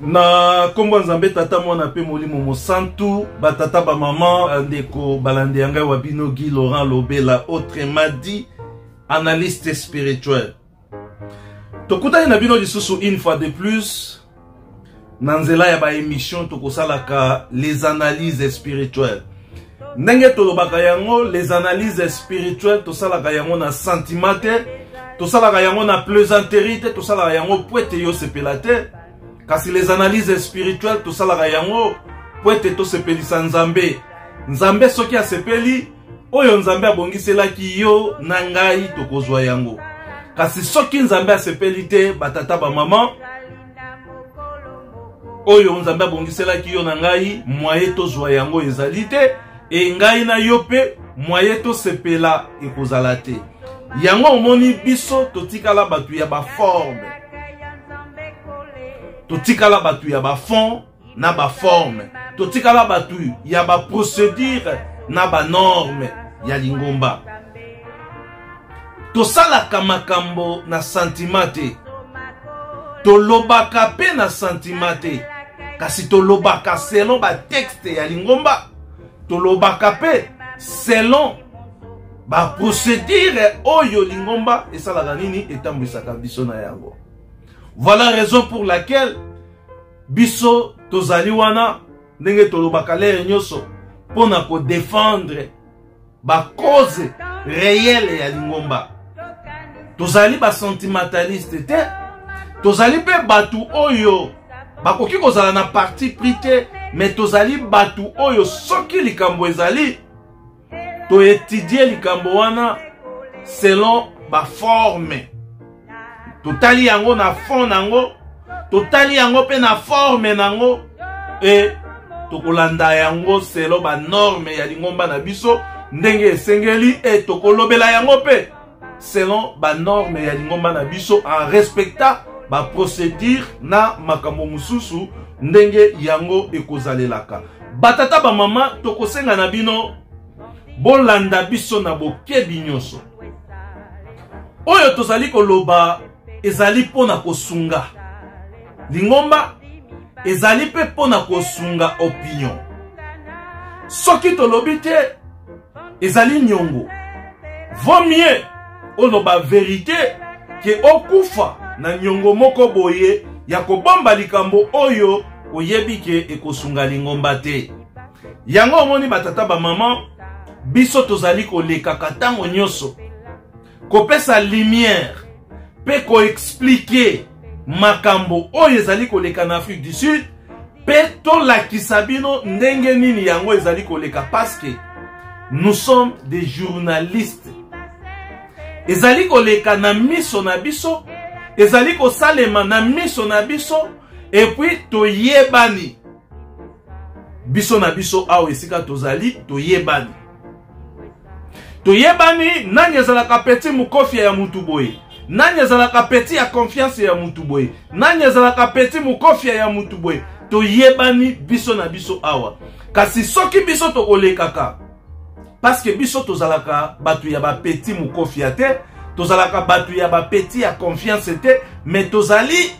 Na kombo nzambe tata mwana pe molimo mosantu batata ba maman ndeko balande yanga wabino Guy Laurent Lobela autrement dit analyste spirituel. Tokutani na bino lisusu une fois de plus nanzela ya ba émission tokosalaka les analyses spirituelles. Ndenge tolobaka yango les analyses spirituelles tosalaka yango na sentiment te, tosalaka yango na plaisanterie te, tosalaka yango poete yo sepela te. Kasi les analyses spirituelles tosalaka yango poete to sepelisa nzambe. Nzambe soki asepeli oyo nzambe abongiselaki yo na ngai tokozwa yango. Kasi soki nzambe asepeli te batata ba maman oyo nzambe abongiselaki yo na ngai mwaye tozwa yango ezali te, e ngai na yo pe mwaye tosepela ekozala te. Yango omoni biso totikala batu ya ba forme, totikala batu ya ba fond na ba forme, totikala batu ya ba procédure na ba norme ya lingomba. Tosalaka makambo na sentiment te, tolobaka pe na sentiment te, kasi tolobaka selon ba texte ya lingomba, tolobaka pe selon ba procédure oyo lingomba esalaka nini etambwisaka biso na yango. Voilà la raison pour laquelle biso tozali wana ndenge tolobaka lere nyoso pona ko défendre ba cause réelle ya lingomba. Tozali ba sentimentaliste te, tozali pe batu oyo bakoki kozala na parti pris te, mais tozali batu oyo soki likambo ezali to étudier likambo wana selon ba forme. Totali yango na fond nango, totali yango pe na forme nango, et tokolanda yango selon ba norme ya lingomba na biso ndenge esengeli, et tokolobela yango pe selon ba norme ya lingomba na biso en respectant ba procédure na makambo mususu ndenge yango ekozalelaka. Batata ba mama tokosenga na bino bolanda biso na bokebi nyonso oyo tozali koloba ezali pona kosunga lingomba, ezali pe pona kosunga opinion. Soki tolobi te ezali nyongo. Vaut mieux oloba vérité ke okufa na nyongo moko boye ya kobomba likambo oyo oyebi ke ekosunga lingomba te. Yango omoni batata ba maman biso tozali koleka katango nyonso kopesa lumière pe ko expliquer makambo oyo ezali koleka na Afrique du Sud, pe to lakisa bino ndenge nini yango ezali koleka, parce que nous sommes des journalistes. Ezali koleka na miso na biso, ezali kosalema na miso na biso, et puis toyebani biso na biso awo esika tozali toyebani. Toyebani nani ezalaka peti mukofia ya mutu boye, nani ezalaka peti ya confiance ya mutu boye, nani ezalaka peti mukofia ya mutu boye. Toyebani biso na biso awa. Kasi soki biso tokolekaka, parce que biso tozalaka batu ya ba peti mukofia te, tozalaka batu ya ba peti ya confiance te, mais tozali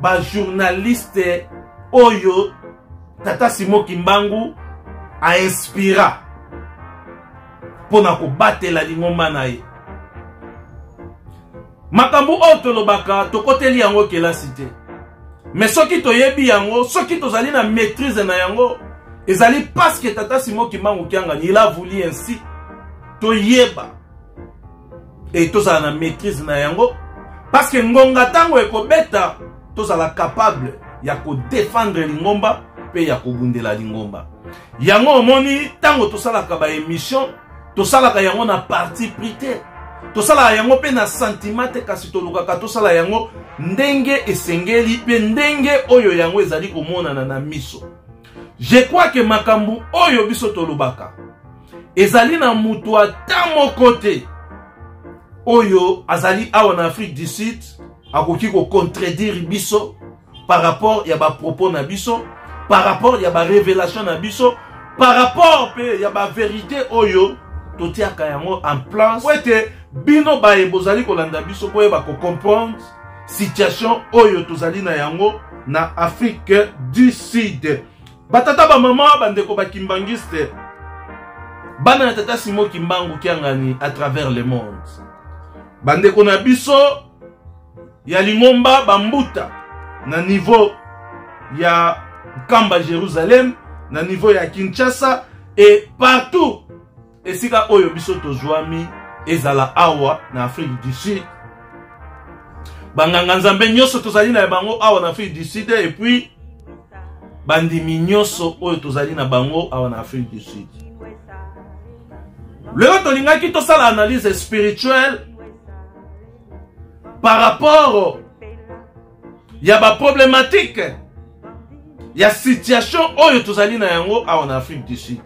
ba journaliste oyo Tata Simon Kimbangu a inspira pona ko batela lingomba na ye. Makambu oto lobaka tokoteli yango kelasi te, mais soki toyebi yango, soki tozali na maîtrise na yango, ezali parce que Tata Simon Kimbangu kianga il a voulu ainsi toyeba et tozala na maîtrise na yango, parce que ngonga tango ekobeta tozala capable ya ko défendre lingomba pe ya kobundela lingomba. Yango omoni tango tosalaka ba émission tosalaka yango na parti pris te, tosalaka yango pe na sentiment te, kasi tolukaka tosala yango ndenge esengeli pe ndenge oyo yango ezali komonana na miso. Je crois que makambu oyo biso tolubaka ezali na mutu ata moko te oyo azali awa na Afrique du Sud akoki ko contredire biso par rapport ya ba propos na biso, par rapport ya ba révélation na biso, par rapport pe ya ba vérité oyo totiaka yango en place. Wete bino ba ebozali kolanda biso ko ba ko comprendre situation oyo tozali na yango na Afrique du Sud. Batata ba maman bandeko ba kimbangiste. Bana na tata Simon Kimbangu kiangani à travers le monde. Bandeko na biso ya Lingomba bambuta na niveau ya Kamba Jérusalem, na niveau ya Kinshasa et partout. Et sika oyo biso tozwami ezala awa na Afrique du Sud. Banganga nzambe nyoso tozali na bango awa na Afrique du Sud et puis bandimi nyoso oyo tozali na bango awa na Afrique du Sud. Lelo tolingaki tosala analyse spirituelle par rapport ya ba problématique ya situation oyo tozali na yango awa na Afrique du Sud.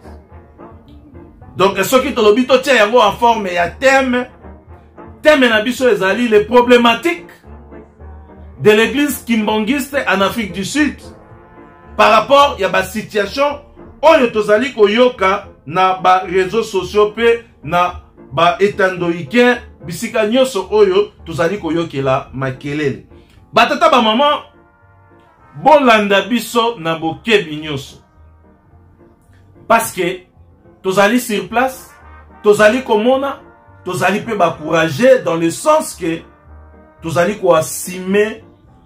Donc soki tolobi to tia yango en forme ya thème na biso ezali les problématiques de l'église kimbangiste en Afrique du Sud par rapport ya ba situation oyo tozali koyoka na ba réseaux sociaux pe na ba etandoïke bisika nyoso oyo tozali koyokela makelele. Batata ba maman bolanda biso na bokebi nyoso. Parce que tozali sur place, tozali komona, tozali pe ba courager dans le sens que tozali ko assumer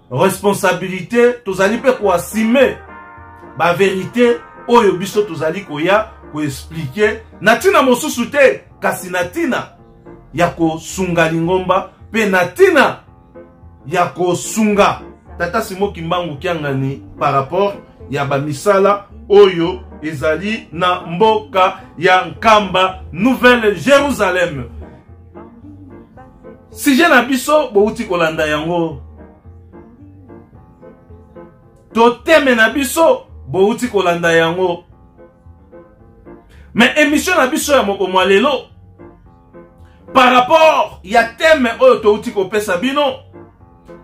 responsabilité, tozali pe ko assumer ba vérité oyo biso tozali koya ko expliquer natina mosusu te kasi natina ya ko sunga Lingomba pe natina ya ko sunga tata Simon Kimbangu kiangani par rapport ya ba misala oyo ezali na mboka ya Nkamba Nouvelle Jérusalem. Si je na biso bouti kolanda yango to teme na biso bouti kolanda yango. Mais émission na biso ya moko mwalelo par rapport ya thème oyo to uti ko pesa bino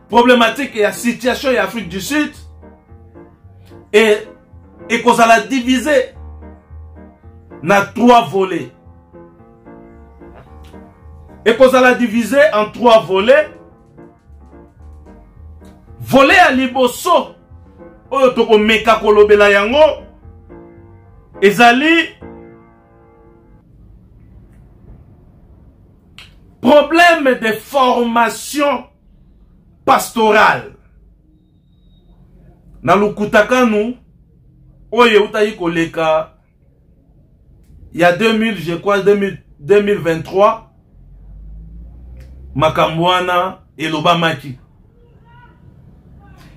problématique ya situation ya Afrique du Sud et kozala divisé na 3 volets. Et kozala divisé en 3 volets. Volet à liboso oyo toko meka kolobela yango ezali problème de formation pastorale. Na lukutakanu oye utayi koleka ya 2000 je crois 2023 makambwana elobamaki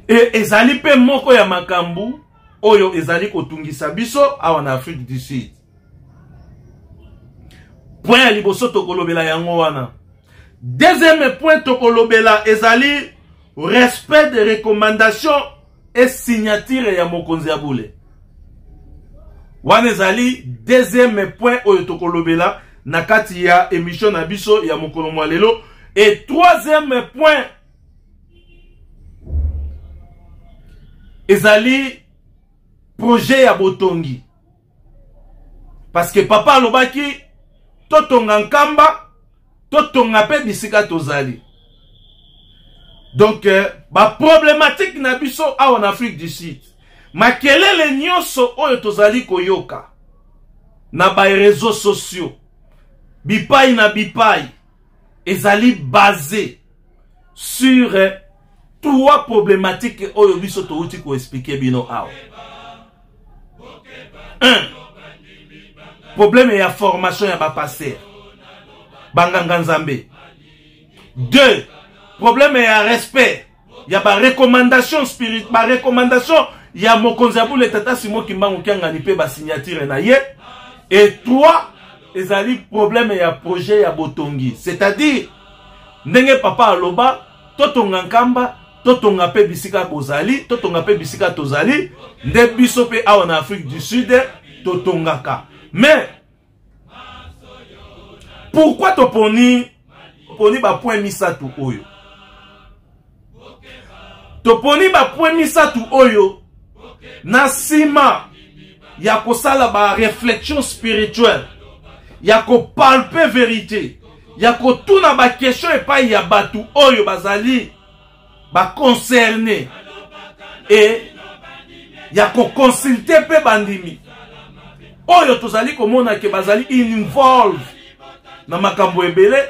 et ezali pe moko ya makambu oyo ezali kotungisa biso awa na Afrique du Sud. Point ya liboso tokolobela yango wana. Deuxième point tokolobela ezali respect des recommandations et signature ya mokonzi ya bule. Wana ezali deuxième point oyo tokolobela na kati ya émission na biso ya mokolo mwalelo. Et troisième point ezali projet ya botongi. Parce que papa alobaki totonga Nkamba totonga pe bisika tozali. Donc ba problématique na biso awa en Afrique du Sud. Makelele nyonso oyo tozali koyoka na ba réseaux sociaux. Bipai na bipai ezali basé sur 3 problématiques oyo biso touti ko expliquer bino awa. 1. Problème ya formation ya ba pasteur. Banganga nzambe. 2. Problème ya respect. Ya ba recommandation spirituelle, ba recommandation ya mokonzi ya bule tata Simon Kimbangu kiangani pe ba signature na ye. Et 3. Ezali problème ya projet ya botongi. C'est-à-dire ndenge papa aloba totonga Nkamba totonga pe bisika bozali totonga pe bisika tozali nde biso pe awa na Afrique du Sud totongaka. Mais pourquoi toponi ba point misatu oyo? Toponi ba point misatu oyo na sima ya kosala ba réflexion spirituelle, ya ko palper vérité, ya ko tuna ba question epai ya batu oyo bazali ba concerné et ya ko consulter pe bandimi oyo tozali komona ke bazali involve na makambo ebele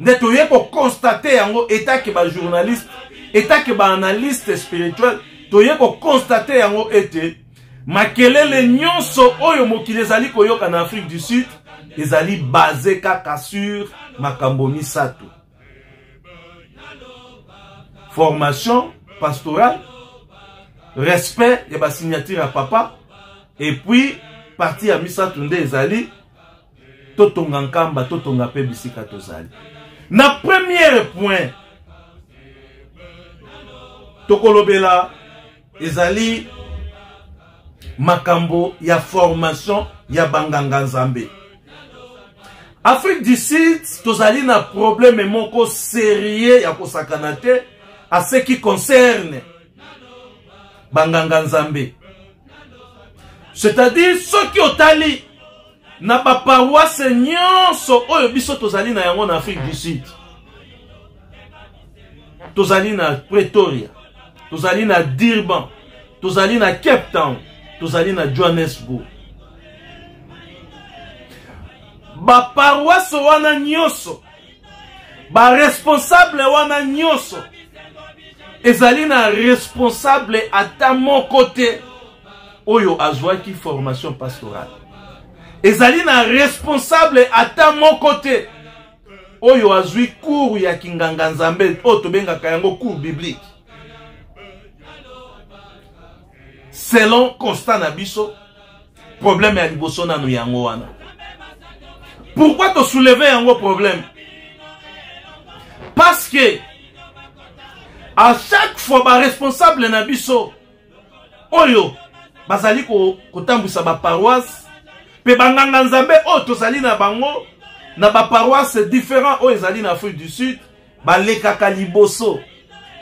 nde toye ko constater yango état ke ba journaliste état ke ba analyste spirituel toye ko constater yango ete makelele nyonso oyo mokili ezali koyoka na Afrique du Sud ezali basé kaka sur makambo misato: formation pastorale, respect ya ba signature à papa, et puis parti ya misato nde ezali totonga nkamba totonga pe bisika tozali. Na premier point tokolobela ezali makambo ya formation ya banganga nzambe. Afrique du Sud tozali na problème moko sérieux ya kosakana te à ce qui concerne banganga nzambe. C'est-à-dire ceux qui otali na ba paroisse nyonso oyo biso tozali na yango na Afrique du Sud. Tozali na Pretoria, tozali na Durban, tozali na Cape Town, tozali na Johannesburg. Ba paroisse wana nyonso, ba responsable wana nyonso, ezali na responsable ata mon côté oyo azwaki formation pastorale. Ezali na responsable ata mon côté oyo azwi cours ya kinganga nzambe oyo tobengaka yango cours biblique. Selon constat na biso, problème ya liboso nanu yango wana. Pourquoi te soulever yango problème? Parce que à chaque fois ba responsable na biso oyo bazali ko tambwisa ba paroisse pe banganga nzambe oyo tozali na bango na ba paroisse différents oyo ezali na Afrique du Sud balekaka liboso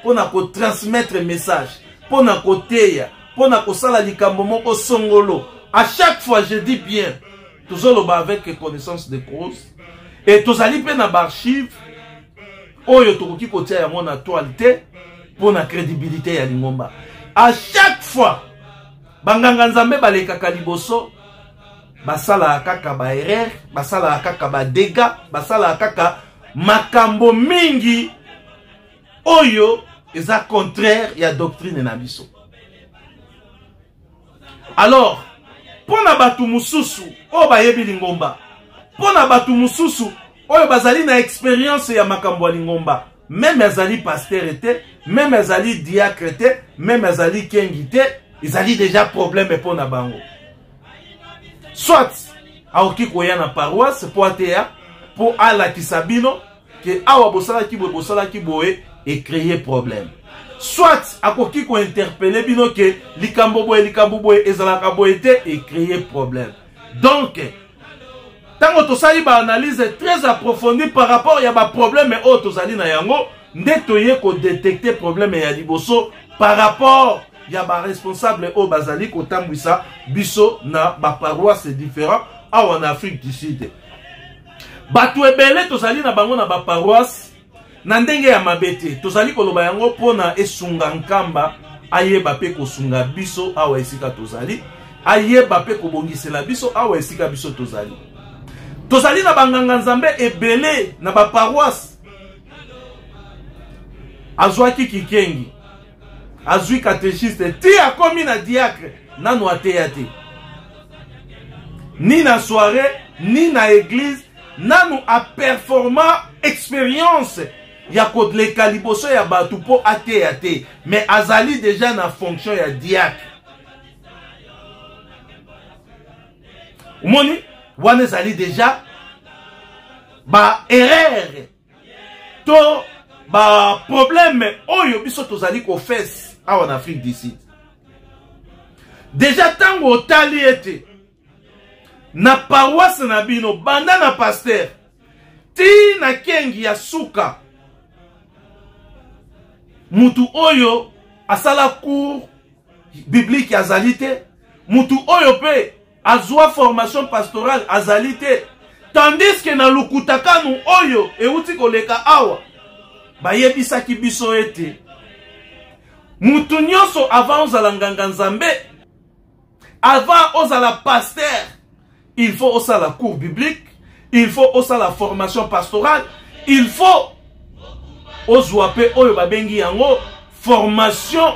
pona ko transmettre message, pona ko teya, pona ko sala likambo moko songolo. À chaque fois je dis bien tozoloba avec connaissance de cause et tozali pe na archive oyo tokoki kotia yango na actualité pona crédibilité ya lingomba. À chaque fois banganga nzambe balekaka liboso basala kaka ba erreur, basala kaka ba dégâts, basala kaka makambo mingi oyo eza contraire ya doctrine na biso. Alors pona batu mususu oyo bayebi lingomba, pona batu mususu oyo bazali na expérience ya makambo ya lingomba, même azali pasteur ete, même azali diacre ete, même azali kengi te, ezali déjà problème pona bango. Soit aoki koya na paroisse po ateya po ala kisabino ke awa bosala ki boye et créer problème. Soit akoki ko interpeller bino ke likambo boye ezalaka boye te et créer problème. Donc tango tosali ba analyse très approfondie par rapport ya ba problème o tozali na yango nde toye ko détecter problème ya liboso par rapport ya ba responsable o bazali ko tambwisa biso na ba paroisse différent awa na Afrique du Sud. Batu ebele tozali na bango na ba paroisse na ndenge ya mabete tozali koloba yango pona esunga nkamba ayeba pe kosunga biso awa esika tozali, ayeba pe kobongisela biso awa esika biso tozali. Tozali na banganga nzambe ebele na ba paroisse azwaki kikengi, azwi catéchiste ti akomi na diacre nanu ateya te, ni na soirée ni na église nanu a performant expérience ya kodleka liboso ya batu po ateya te, mais azali déjà na fonction ya diacre. Umoni wana ezali déjà ba erreur to ba problème oyo biso tozali ko fesse awa na Afrique du Sud. Déjà tango otali ete na paroisse na bino banda na pasteur ti na kengi ya suka mutu oyo asala cours biblique azali te, mutu oyo pe azwa formation pastorale azali te, tandis que na lukutakanu oyo euti koleka awa bayebisaki biso ete mutu nyonso avant ozala nganga nzambe, avant ozala pasteur, il faut osala cours biblique, il faut osala formation pastorale, il faut ozwa pe oyo babengi yango formation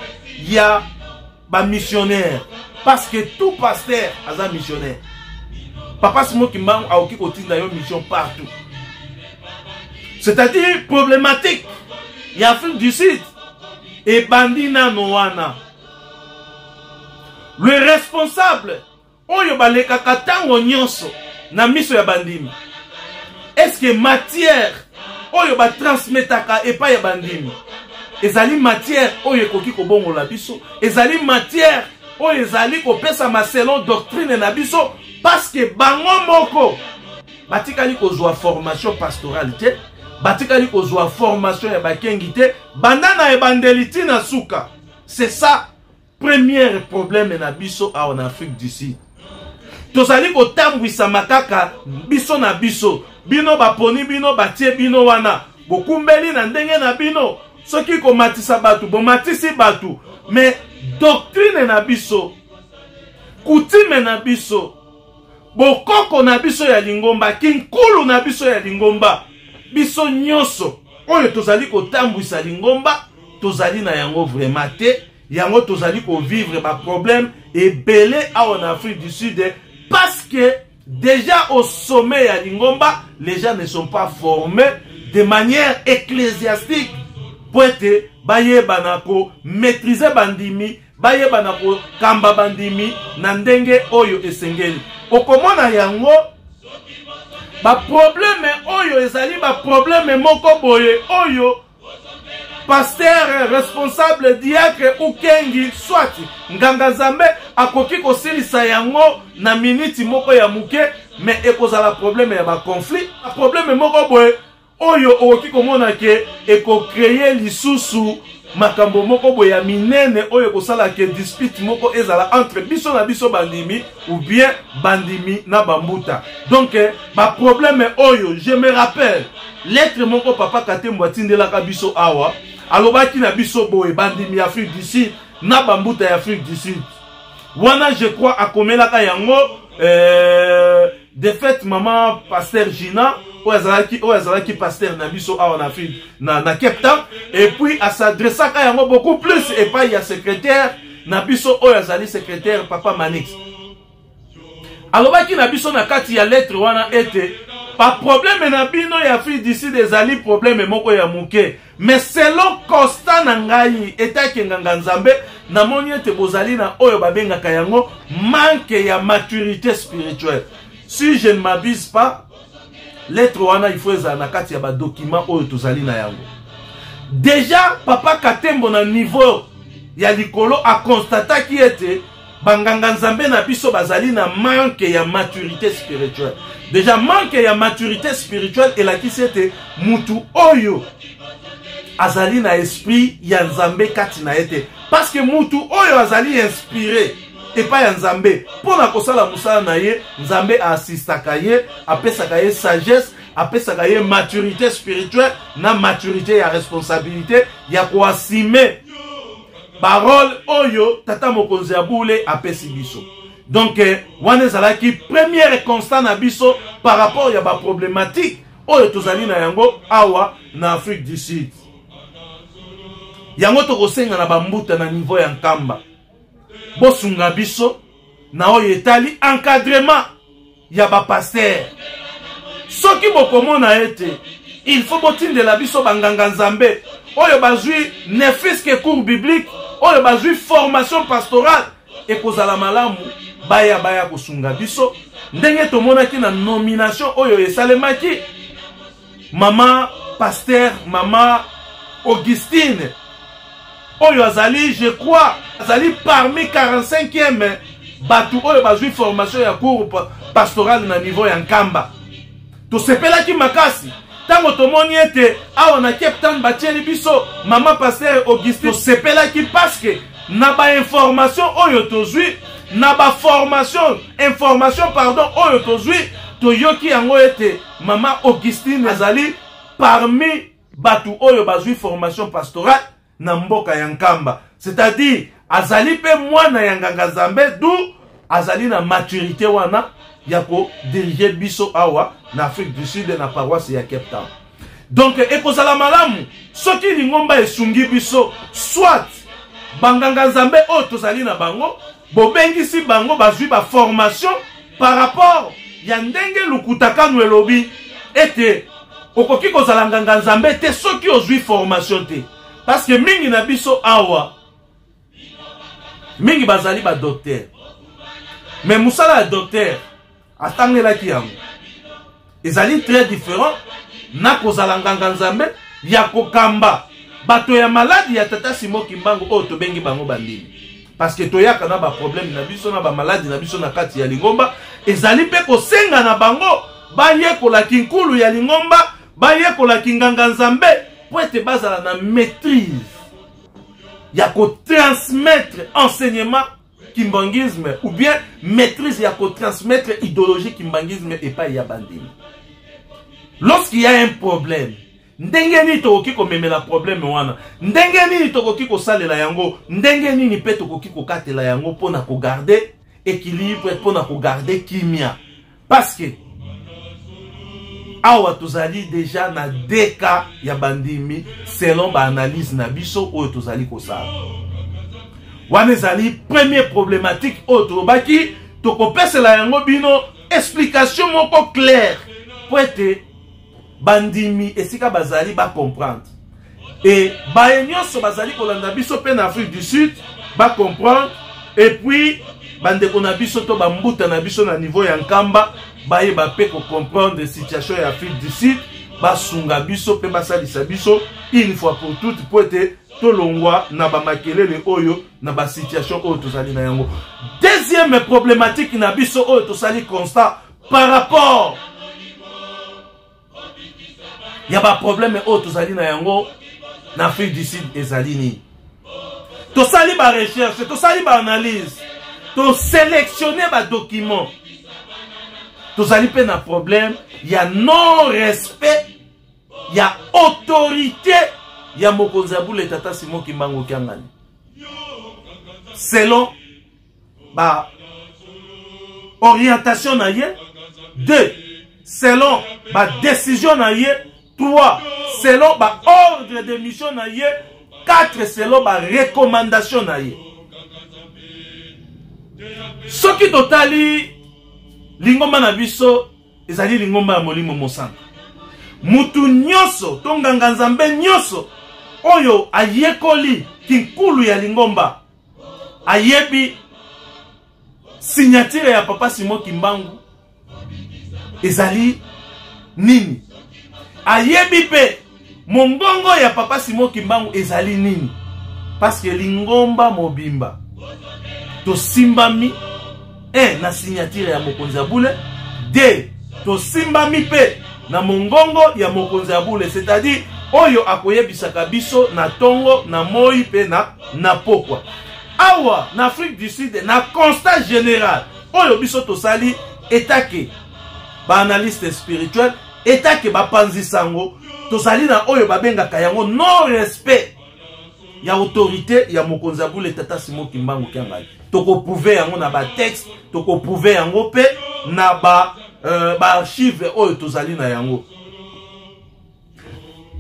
ya ba missionnaire, parce que tout pasteur aza missionnaire. Papa Simon Kimbangu a oki kotinda yo mission partout. C'est-à-dire problématique. Il y a Afrique du Sud et bandina noana. Le responsable oyo baleka katango nyonso na miso ya bandimi. Est-ce que matière oyo ba transmetaka epa ya bandimi? Ezali matière oyo ekoki kobongola biso, ezali matière oyo ezali kopesa ma selon doctrine na biso, parce que bango moko batikali kozwa formation pastorale te, batikali kozwa formation ya bakengi te, bandana ebandeliti na suka. C'est ça premier problème na biso en Afrique du Sud. Tozali kotambwisa makaka biso na biso, bino baponi bino batie bino wana, bokumbeli na ndenge na bino, soki komatisa batu bomatisi batu, mais doctrine na biso, coutume na biso, bokoko na biso ya lingomba, kinkulu na biso ya lingomba, biso nyonso oyo tozali kotambwisa lingomba, tozali na yango vraiment te, yango tozali ko vivre ba problème ebele en Afrique du Sud, parce que déjà au sommet ya lingomba, les gens ne sont pas formés de manière ecclésiastique pour être baye banako maîtriser bandimi, baye banako kamba bandimi na ndenge oyo esengeli. Okomona yango ba problème oyo ezali ba problème moko boye oyo pasteur responsable diacre ou kengi soit nganga zambe akoki kosilisa yango na minute moko ya muke, mais ekozala problème ya ba conflit, problème moko boye oyo okoki komona ke eko créer lisusu makambo moko boye ya minene oyo kosala ke dispute moko ezala entre biso na biso bandimi ou bien bandimi na bambuta. Donc ba problème oyo, je me rappelle lettre moko papa Katembo atindelaka biso awa, alobaki na biso boye bandimi Afrique du Sud na bambuta ya Afrique du Sud. Wana je crois akomelaka yango de fait maman pasteur Gina Oazalaki pasteur na biso en Afrique na Cape Town, et puis à s'adresser à yango beaucoup plus, et pas il y a secrétaire na biso Oazali secrétaire papa Manix. Alors baki na biso na kati ya lettre wana ete pas problème na bino ya Afrique d'ici des ali problème moko ya muke, mais selon constat na ngai etaki nganga nzambe na moni ete bozali na oyo babengaka yango manque ya maturité spirituelle. Si je ne m'abuse pas, lettre wana il faut ezala na kati ya ba document oyo tozali na yango. Déjà papa Katembo na niveau ya likolo a constaté ki ete banganga nzambe na biso bazali na manque ya maturité spirituelle. Déjà manque ya maturité spirituelle et la ki c'était mutu oyo azali na esprit ya nzambe kati na ete, parce que mutu oyo azali inspiré et pas ya nzambe pour na kosala musala na ye, nzambe assistaka ye, apesaka ye sagesse, apesaka ye maturité spirituelle na maturité ya responsabilité ya koasime parole oyo tata mokonzi ya bule apesi biso. Donc wana ezalaki première constat na biso par rapport ya ba problématique oyo tozali na yango awa na Afrique du Sud. Yango tokosenga na bambuta na niveau ya nkamba bosunga biso na oyo etali encadrement ya ba pasteur. Soki bokomona ete il faut botindela biso banganga nzambe oyo bazwi ne fils que cours biblique, oyo bazwi formation pastorale, ekozala malamu baya kosunga biso ndenge tomonaki na nomination oyo esalemaki mama pasteur mama Augustine oyo azali, je crois azali parmi 45e batu oyo bazwi formation ya cours pastoral na niveau ya nkamba. Tosepelaki makasi tango tomoni ete awa na Cape Town batieli biso mama pasteur Augustine. Tosepelaki parce que na ba information oyo tozwi, na ba information pardon oyo tozwi, toyoki yango ete mama Augustine azali parmi batu oyo bazwi formation pastorale na mboka ya nkamba. C'est-à-dire, azali pe mwana ya nganga nzambe, d'où azali na maturité wana yako diriger biso awa na Afrique du Sud na paroisse ya Cape Town. Donc ekozala malamu soki lingomba esungi biso soit banganga nzambe o tozali na bango bobengisi bango bazwi ba formation par rapport ya ndenge lukutakanu elobi ete okoki kozala nganga nzambe te soki ozwi formation te, parce que mingi na biso awa mingi bazali ba docteur, mais musala ya docteur atangelaki yango ezali très différent na kozala nganga nzambe ya kokamba bato ya maladi ya tata Simon Kimbangu o tobengi bango bandimi, parce que toyaka na ba problème na biso na ba maladi na biso na kati ya lingomba ezali pe kosenga na bango bayekola kinkulu ya lingomba bayekola kinganga nzambe po ete bazala na maîtrise ya ko transmettre enseignement kimbangisme ou bien maîtrise ya ko transmettre idéologie kimbangisme et pas ya bandimi. Lorsqu'il y a un problème, ndenge ni tokoki ko memela problème wana, ndenge ni tokoki ko salela yango, ndenge ni pe tokoki ko katela yango pona ko garder équilibre, pona ko garder kimia. Parce que awa tozali déjà na deka ya bandimi selon ba analyse na biso oyo tozali ko sala. Wana ezali premier problématique oyo tobaki tokopesela yango bino explication moko claire po ete bandimi esika bazali ba comprendre et baenyoso bazali kolanda biso pe na Afrique du Sud ba comprendre et puis bandeko na biso to bambuta na biso na niveau ya nkamba baye ba pe ko comprendre situation ya Afrique du Sud ba sunga biso pe basalisa biso une fois pour toutes po ete tolongwa na ba makelele oyo na ba situation oyo tozali na yango. Deuxième problématique na biso oyo tozali constat par rapport il y a pas problème au tozali na yango na Afrique du Sud ezali ni to sali ba recherche to sali ba analyse to sélectionner ba document to sali pe na problème il y a non respect il y a autorité il y a mokonzi ya bule tata Simon Kimbangu Kiangani selon ba orientation na ye, 2 selon ba décision na ye, 3 selon ba ordre de mission na ye, 4 selon ba recommandation na ye. Soki totali lingomba na biso ezali lingomba ya molimo mosanga. Mutu nyoso tonganga nzambe nyoso oyo ayekoli kinkulu ya lingomba ayebi signature ya papa Simon Kimbangu ezali nini, ayebi pe mongongo ya papa Simon Kimbangu ezali nini, parce que lingomba mobimba to simbami na signature ya mokonzi ya bule, 2 to simbami pe na mongongo ya mokonzi ya bule, c'est-à-dire oyo akoyebisaka biso na tongo na moi pe na pokwa. Awa na Afrique du Sud na constat général oyo biso tosali etake ba analyste spirituel etake ba panzi sango tosali na oyo babengaka yango non respect ya autorité ya mokonzi ya bule tata Simon Kimbangu Kiangani. Toko prouver yango na ba texte, toko prouver yango pe na ba archive oyo tozali na yango.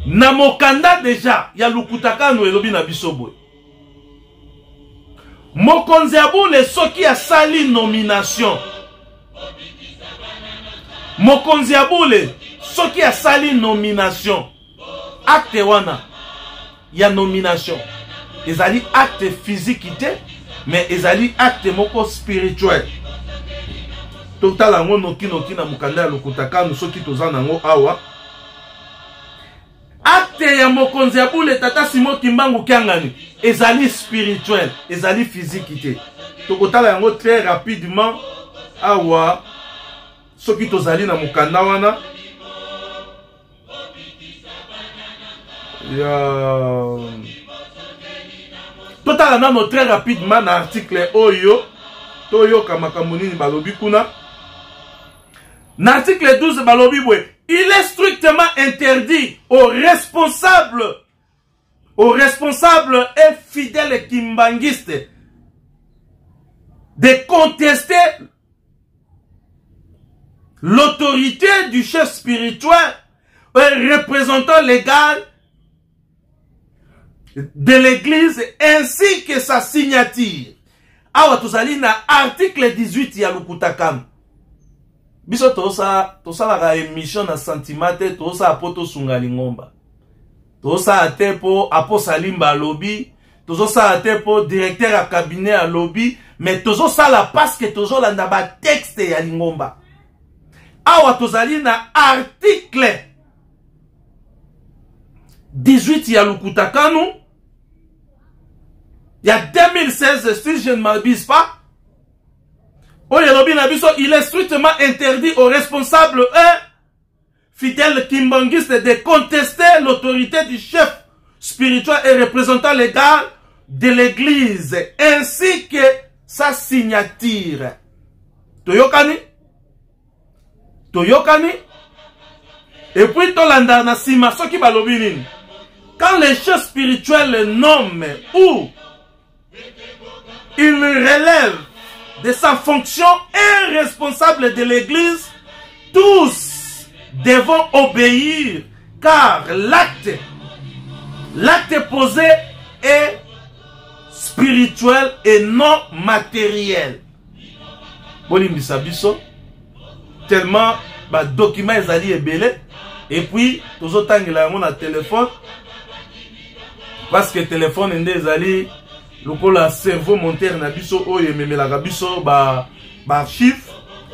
Na mokanda deja ya lukutakano elobi na bisobwe. Mokonzi ya bule soki asali nomination. Mokonzi ya bule soki asali nomination. Acte wana ya nomination ezali acte physique te, mais ezali acte moko spirituel. Total yango noki na mokanda ya lukutakano soki toza nango awa. Acte ya mokonzi ya bule tata Simon Kimbangu Kiangani ezali spirituel, ezali physique te. Tokotala yango très rapidement awa soki tozali na mokanda wana totala nano très rapidement na article oyo toyoka makambo nini balobi kuna. Na article 12 balobi bwe, il est strictement interdit aux responsables aux responsables et fidèles kimbanguistes de contester l'autorité du chef spirituel et représentant légal de l'église ainsi que sa signature. Awa tozali na article 18 ya Lukutakano. Biso tosa la émission na sentimate tosa apoto sungali ngomba. Tosa atepo aposa limba lobby, tosa atepo directeur à cabinet à lobby, mais tosa la parce que tosa landa ba texte ya lingomba. Awa tozali na article 18 ya Lukutakano. Il y a 2016, si je ne m'abuse pas, il est strictement interdit aux responsables fidèles kimbanguistes de contester l'autorité du chef spirituel et représentant légal de l'église, ainsi que sa signature. Toyokani? Toyokani? Et puis, Tolanda Nasima, ce qui va l'obéir. Quand les chefs spirituels nomment ou il relève de sa fonction et responsable de l'église, tous devons obéir, car l'acte posé est spirituel et non matériel. Bolimbisa biso, tellement ba document ezali ebele, et puis tozotangela yango na téléphone, parce que téléphone ende ezali lokola cerveau monteur na biso oyo memelaka biso ba archive.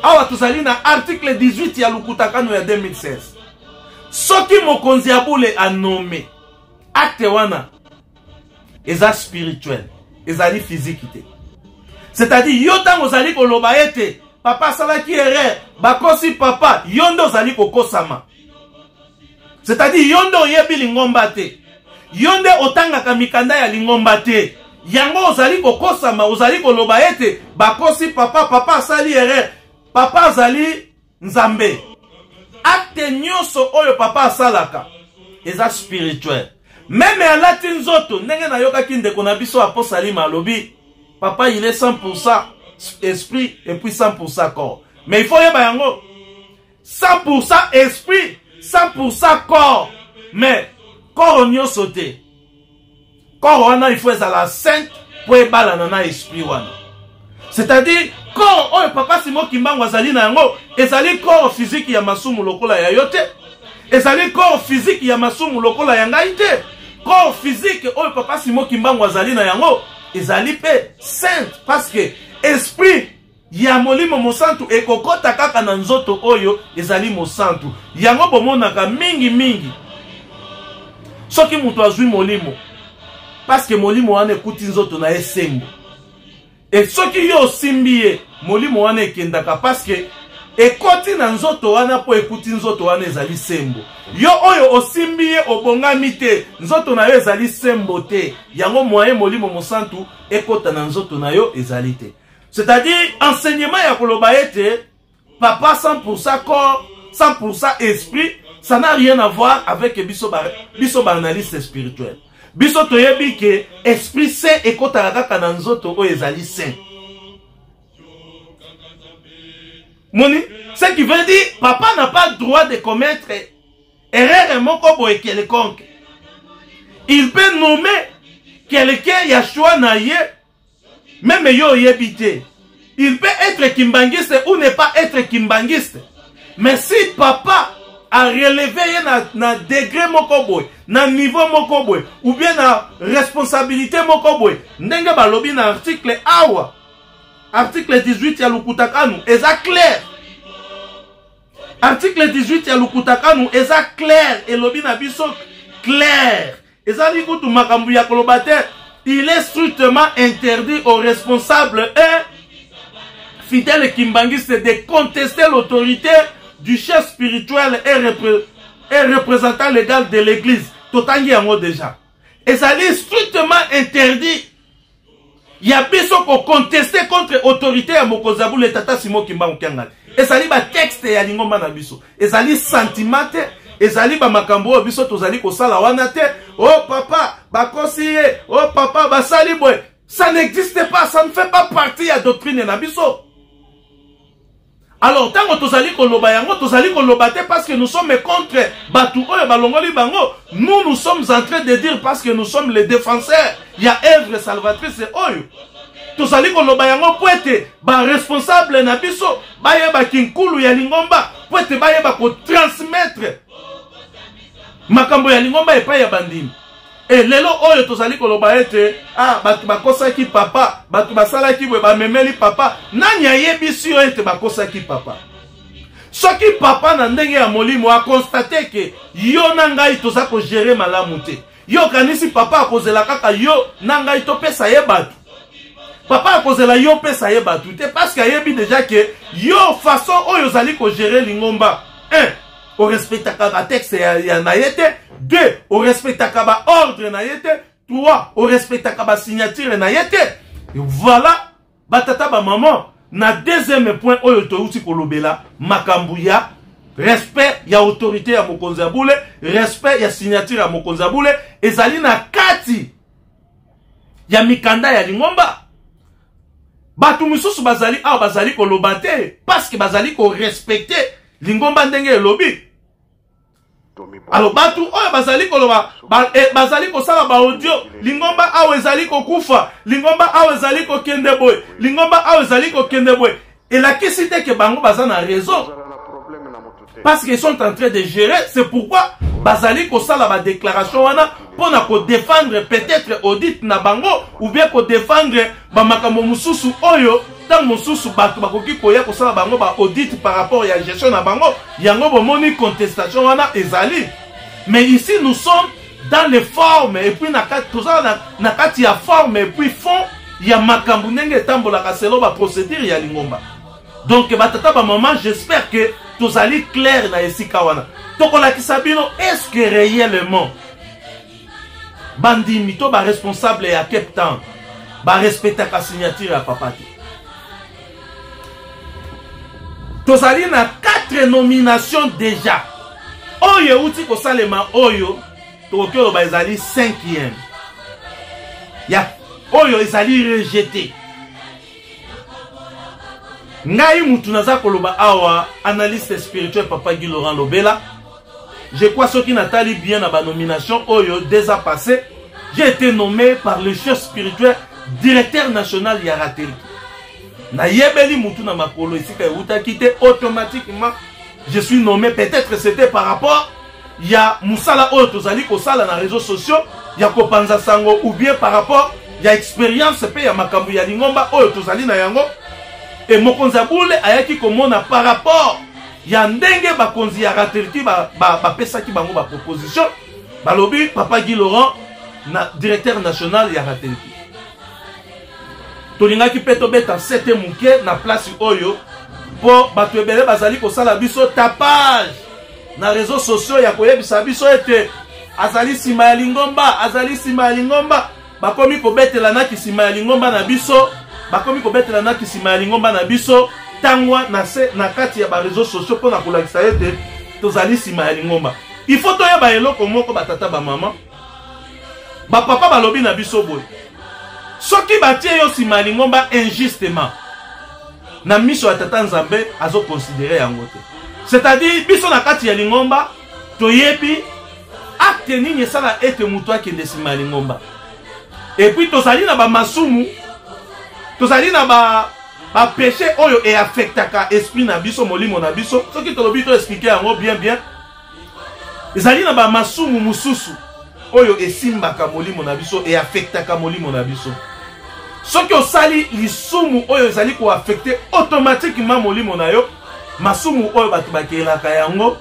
Awa tozali na article 18 ya Lukutakano ya 2016. Soki mokonzi abule a nommé acte wana eza spirituel, ezali physique te. C'est-à-dire yo tango ozali koloba ete papa salaki erreur, bakosi papa yondo ozali kokosama. C'est-à-dire yondo oyebi lingomba te. Yonde otangaka mikanda ya lingomba te. Yango ozali kokosama, ozali koloba ete bakosi papa sali erreur, papa zali nzambe. Acte nyonso oyo papa salaka eza spirituel. Même alati nzoto ndenge na yoka kindeko na biso aposali malobi, papa il est 100% esprit et puis 100% corps. Mais il faut yeba yango 100% esprit, 100% corps. Mais corps nyonso te. Corps wana il faut être la sainte pour ebalana na esprit wana. C'est-à-dire corps oyo papa Simo Kimbangu azali na yango ezali corps physique ya masumu lokola ya yote. Ezali corps physique ya masumu lokola ya ngai te. Corps physique oyo papa Simo Kimbangu azali na yango ezali pe sainte parce que esprit ya molimo mosantu ekokota kaka na nzoto oyo ezali mosantu. Yango bomonaka mingi soki mutu azwi molimo parce que molimo wana ekuti nzoto na esembo. Et soki yo simbiye molimo wana ekendaka parce que ekoti na nzoto wana po ekuti nzoto wana ezali sembo. Yo oyo osimbiye obongami te, nzoto na yo ezali sembo te. Yango moyen molimo mosantu ekota na nzoto na yo ezali te. C'est-à-dire enseignement ya koloba ete papa 100% corps, 100% esprit, ça n'a rien à voir avec biso analyste spirituel. Biso toyebi ke esprit saint ekota kaka na nzoto oyo ezali saint. Moni, ce qui veut dire papa n'a pas le droit de commettre erreur moko boye quelconque. Il peut nommer quelqu'un Yahshua na ye, même yo yebite. Il peut être kimbanguiste ou ne pas être kimbanguiste. Mais si papa a relevé na degré mokoboy, na niveau mokoboy, ou bien na responsabilité mokoboy, ndenge balobi na article awa, article 18 ya Lukutakano, eza clair. Article 18 ya Lukutakano, eza clair, elobi na biso clair. Eza likutu makambu ya kolobate, il est strictement interdit aux responsables et fidèles kimbanguistes de contester l'autorité du chef spirituel et représentant légal de l'église. Totangi yango déjà. Et ça est strictement interdit. Il y a besoin qu'on conteste contre l'autorité à Mokozabu le Tata Simo Kimbangu Kiangal. Et ça est texte ya lingomba na biso. Et ça est sentiment. Et ça est makambo biso tozali ko sala wana te. Oh papa, bakosi oh papa basali boy. Ça n'existe pas, ça ne fait pas partie de la doctrine nabiso. Alors, tant que tozali koloba yango, tozali koloba te parce que nous sommes contre batu oyo balongoli bango. Nous sommes en train de dire parce que nous sommes les défenseurs. Il y a œuvre salvatrice oyo. Tozali koloba yango po ete ba responsable na biso ba yeba kinkulu ya lingomba po ete ba yeba ko transmettre makambo ya lingomba epai ya bandimi. Et lelo oyo tozali koloba ete batu bakosaki papa, batu basalaki bwe bamemeli papa, nani ayebi si yo ete bakosaki papa. Soki papa na ndenge ya molimo a constaté que yo na ngai toza ko gérer malamu te. Yo kanisi papa akozela kaka yo na ngai to pesa ye batu. Papa akozela yo pesa ye batu te parce que ayebi déjà que yo façon oyo zali ko gérer lingomba. 1. Au respectaka ba texte ya na yete. 2. Au respectaka ba ordre na yete. 3. Au respectaka ba signature na yete. Et voilà, batata ba maman. Na deuxième point oyo to uti kolobela makambuya. Respect ya autorité ya mokonzi ya bule. Respect ya signature ya mokonzi ya bule. Ezali na kati ya mikanda ya lingomba. Batu misusu bazali bazali kolobate. Parce que bazali ko respecter lingomba ndenge elobi. Alors batu oyo bazali koloba bazali kosala ba audio lingomba awe ezali kokufa lingomba awe ezali kokende boy lingomba awe ezali kokende boy et la question que bango bazana raison parce qu'ils sont en train de gérer. C'est pourquoi bazali kosala ba déclaration wana pona ko défendre peut-être audit na bango ou bien ko défendre ba makambo mususu oyo tant mususu batu bakoki koya kosala bango ba audit par rapport à la gestion na bango yango bomoni contestation wana ezali. Mais ici nous sommes dans les formes et puis na kati ya forme et puis fond ya makambo ndenge tambola kaselo ba procédure ya lingomba. Donc batata ba maman, j'espère que tous allez clair na esika wana. Tokola kisabino, est-ce que réellement bandi mito ba responsable ya Cape Town ba respecter la signature ya papa te. Tozali na 4 nominations déjà. Oyo uti ko salema oyo tokyo ba ezali 5e. Ya oyo ezali rejeté. Ngai mutu naza koloba awa analyste spirituel papa Guy Laurent Lobela. Je crois ceux qui natali bien à ma nomination oyo déjà passé. J'ai été nommé par le chef spirituel directeur national Yaratel. Na yebeli mutu na makolo ici ka uta quitté automatiquement. Je suis nommé, peut-être c'était par rapport il y a musala oyo tozali ko sala na réseaux sociaux, ya ko panza sango ou bien par rapport il y a expérience pe ya makambu ya lingomba oyo tozali na yango. Et mokonzi abule ayaki komona par rapport ya ndenge bakonzi ya rateriti ba pesaki bango ba proposition balobi papa Guy Laurent na directeur national ya rateriti. Tolingaki peto beta 7 muke na place oyo po batu ebele bazali ko sala biso tapage na réseaux sociaux ya koyebisa biso ete azali sima ya lingomba bakomi ko betela na kisima ya lingomba na biso. Bakomi ko betela na kisima ya lingomba na biso tangwa na kati ya ba réseaux sociaux pour na kolakisa ete tozali sima ya lingomba. Il faut toya ba eloko moko batata ba maman ba papa balobi na biso boy soki batie yo sima ya lingomba injustement na miso ya tata Nzambe azo considérer yango te. C'est-à-dire biso na kati ya lingomba toyebi acte nini esala ete mutu akende sima ya lingomba. Et puis tozali na ba masumu tozali na ba péché oyo e affectaka esprit na biso molimo na biso. Soki tolobi to expliquer yango bien ezali na ba masumu mususu oyo esimbaka molimo na biso e affectaka molimo na biso. Soki osali lisumu oyo ezali ko affecter automatiquement molimo na yo, masumu oyo batu bakelaka yango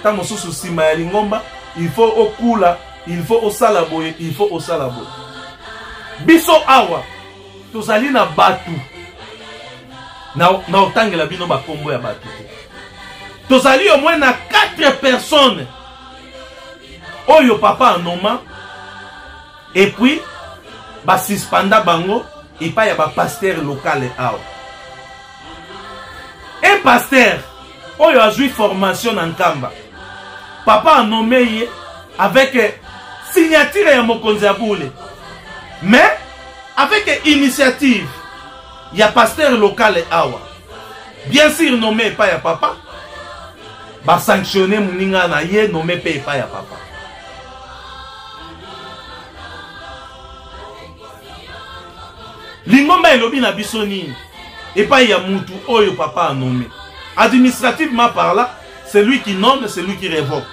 ta mususu sima ya lingomba, il faut okula, il faut osala boye, il faut osala boye. Biso awa tozali na batu na otangela bino bakombo ya batu. Tozali au moins na 4 personnes oyo papa anoma et puis ba suspenda bango et pas ya ba pasteur local awa. Un pasteur oyo a joué formation en Kamba. Papa a nommé avec signature ya mokonzi abule. Mais avec initiative, il y a pasteur local awa. Bien sûr nommé pas ya papa. Ba sanctionner muninga na ye nommé pas ya papa. Lingomba elobi na biso nini? Et pas ya mutu oyo papa a nommé. Administrativement par là, c'est lui qui nomme, c'est lui qui révoque.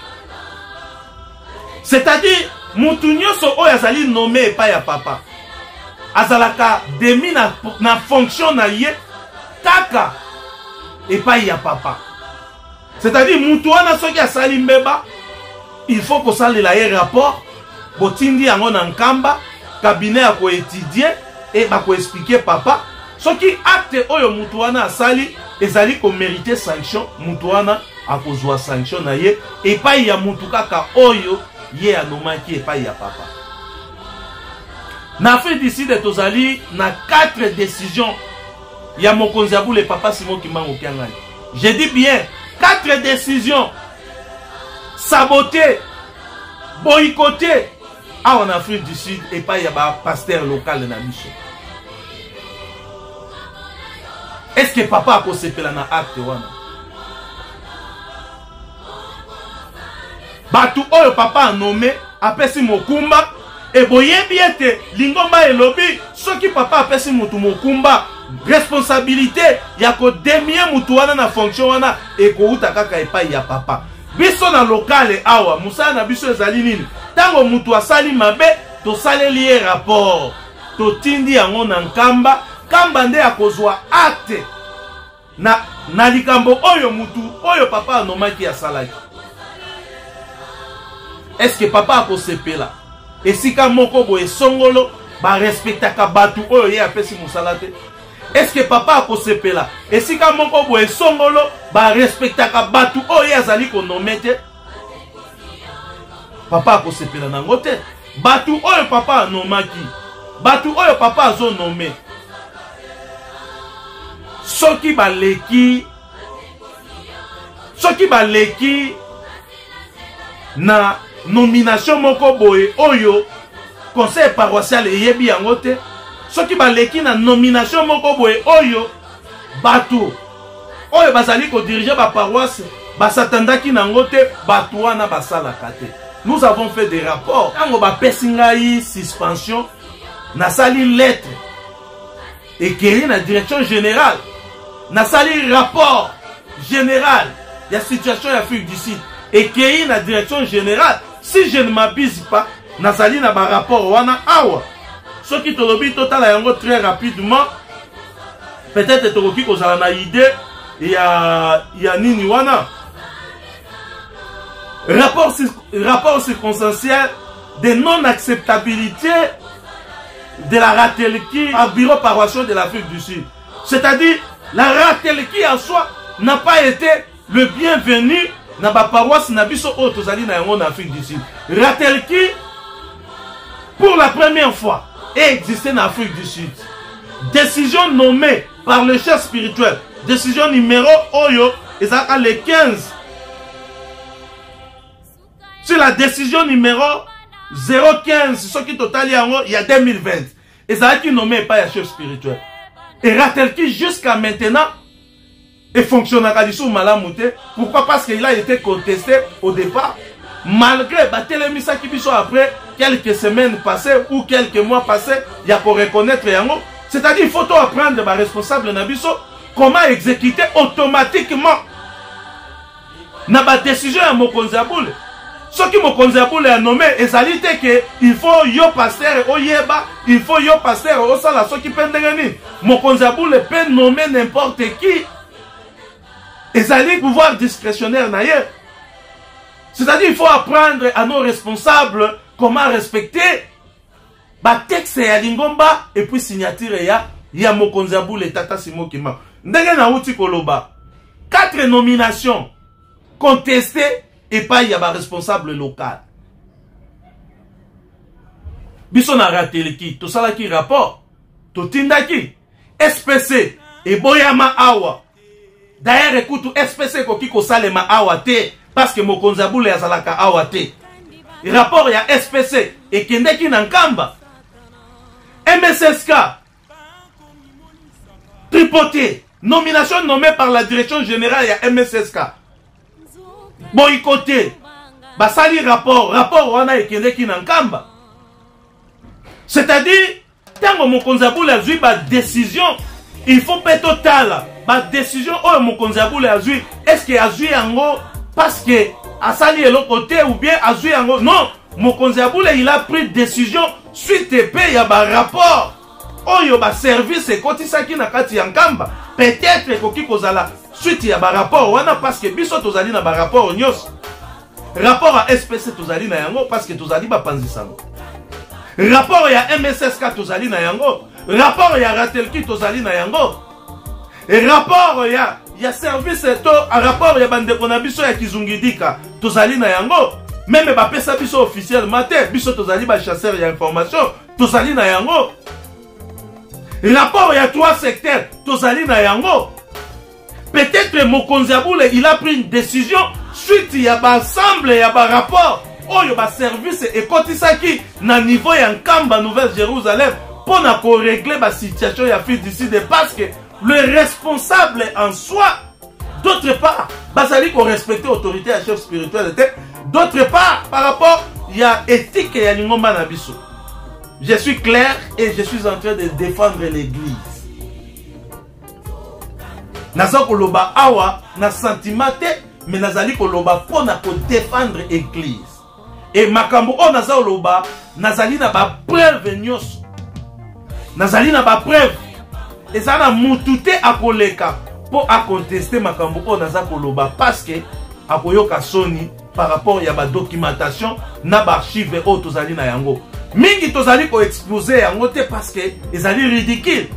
C'est-à-dire, mutu nyoso oyo azali nommé pas ya papa. Azalaka demi na fonction na ye kaka et pas ya papa. C'est-à-dire, mutu wana soki asali mbeba, il faut que ça le rapport, botindi yango na nkamba, cabinet a ko étudier et ba ko expliquer papa. Soki acte oyo mutu wana asali, ezali ko mériter sanction, mutu wana a kozwa sanction na ye et pas ya mutu kaka oyo ye anomaki et pas ya papa. Na fait d'ici de tozali na 4 décisions ya mokonzi abule papa Simon Kimbangu Kiangani. Je dis bien 4 décisions sabotées, boycottées en Afrique du Sud et pas ya ba pasteur local na biso. Est-ce que papa a kosepela na acte wana? Batu oyo papa a nommé apesi mokumba et boyebi ete lingomba elobi soki papa apesi mutu mokumba responsabilité ya ko demie mutu wana na fonction wana e ko uta kaka epai ya papa. Biso na lokale awa musala na biso ezali nini? Tango mutu asali mabe to saleli ye rapport to tindi yango na nkamba kamba nde akozwa acte na likambo oyo mutu oyo papa anomaki asalaki. Est-ce que papa akosepela esika moko boye songolo ba respectaka batu oyo ye apesi musala te? Est-ce que papa akosepela esika moko boye songolo ba respectaka batu oyo azali ko nommer te? Papa akosepela nango te. Batu oyo papa anomaki, batu oyo papa azo nommer, soki baleki na nomination moko boye oyo conseil paroissial eyebi yango te, soki baleki na nomination moko boye oyo batu oyo bazali ko diriger ba paroisse basatandaki nango te, batu wana basalaka te. Nous avons fait des rapports. Tango ba pesingai suspension na sali lettre écrit na direction générale, na sali rapport général ya situation ya Afrique du Sud écrit na direction générale. Si je ne m'abuse pas, na sali na ba rapport wana awa. Ce qui te lobi total yango très rapidement. Peut-être tokoki kozala na idée ya nini wana. Rapport circonstanciel de non-acceptabilité de la rateleki au bureau paroissial de l'Afrique du Sud. C'est-à-dire, la rateleki en soi n'a pas été le bienvenu dans la paroisse Nabiso Otozali en Afrique du Sud. Rateleki, pour la première fois, existé en Afrique du Sud. Décision nommée par le chef spirituel. Décision numéro Oyo, et ça a les 15. Sur la décision numéro 015, ce qui total il y a 2020. Et ça a été nommé par le chef spirituel. Et Ratelki jusqu'à maintenant et fonctionne à Kadisou Malamouté. Pourquoi? Parce qu'il a été contesté au départ. Malgré Batelemisa qui biso après quelques semaines passées ou quelques mois passés, il y a pour reconnaître Yango. C'est-à-dire il faut tout apprendre les responsables Nabiso comment exécuter automatiquement na décision à Mokonzi Abule. Ce qui Mokonzi Abule a nommé, ezalité que il faut yo pasteur oyeba, il faut yo pasteur osala ce qui pendengeni. Mokonzi Abule peut nommer n'importe qui. Ezali pouvoir discrétionnaire d'ailleurs. C'est-à-dire il faut apprendre à nos responsables comment respecter ba texte ya lingomba et puis signature ya Mokonzi Abule Tata Simon Kimbangu. Ndenge na uti koloba 4 nominations contestées et pas il y a un responsable local. Biso na rateleki, to sala ki rapport, to tindaki, SPC, et boyama awa. D'ailleurs, écoute, SPC koki ko salema awa te, parce que Mokonzi Abule azalaka awa te. rapport ya SPC ekendeki na nkamba. MSSK tripoté, nomination nommée par la direction générale ya MSSK boycotté, basali rapport wana ekendeki na nkamba. C'est-à-dire tango mokonzi abule azui ba décision, il faut peut-être tala ba décision oyo mokonzi abule azui, est-ce que azui yango parce que asali eloko côté ou bien azui yango? Non, mokonzi abule il a pris décision suite epé ya ba rapport oyo ba service ekotisaki na kati ya nkamba. Peut-être ekoki kozala suite ya ba rapport wana parce que biso tozali na ba rapport nyos. Rapport à SPC tozali na yango parce que tozali ba panzisango. Rapport ya MSSK tozali na yango. Rapport ya Ratelki tozali na yango. Et rapport ya service to rapport ya bandeko na biso ya Kizungidika tozali na yango. Même ba pesa biso officiellement te biso tozali ba chasseur ya information tozali na yango. Rapport ya 3 secteurs tozali na yango. Peut-être mokonzi abule il a pris une décision suite ya ba ensemble ya ba rapport oyo ba service ekotisaki na niveau ya Nkamba Nouvelle-Jérusalem pour na ko régler ba situation ya fille d'ici de parce que le responsable en soi, d'autre part, basali ko respecter autorité à chef spirituel, d'autre part par rapport il y a éthique et lingomba na biso. Je suis clair et je suis en train de défendre l'église. Naza koloba awa na sentimate mais nazali koloba pour na ko défendre l'église. Et makambo o naza koloba nazali na ba preuve nyos. Nazali na ba preuve. Et ça na mutute akoleka pour à contester makambo o naza koloba parce que akoyoka soni par rapport ya ba documentation na ba archive o tozali na yango. Mingi tozali ko exposer yango te parce que ezali ridicule.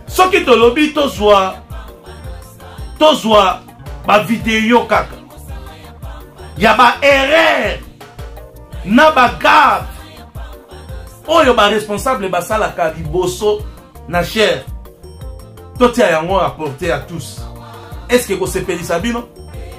Soki tolobi tozwa ba vidéo kaka. Ya ba erreur na ba gaffe. Oyo ba responsable basala ka liboso na cher. Totia yango apporter à tous. Est-ce que ko sepelisa bino?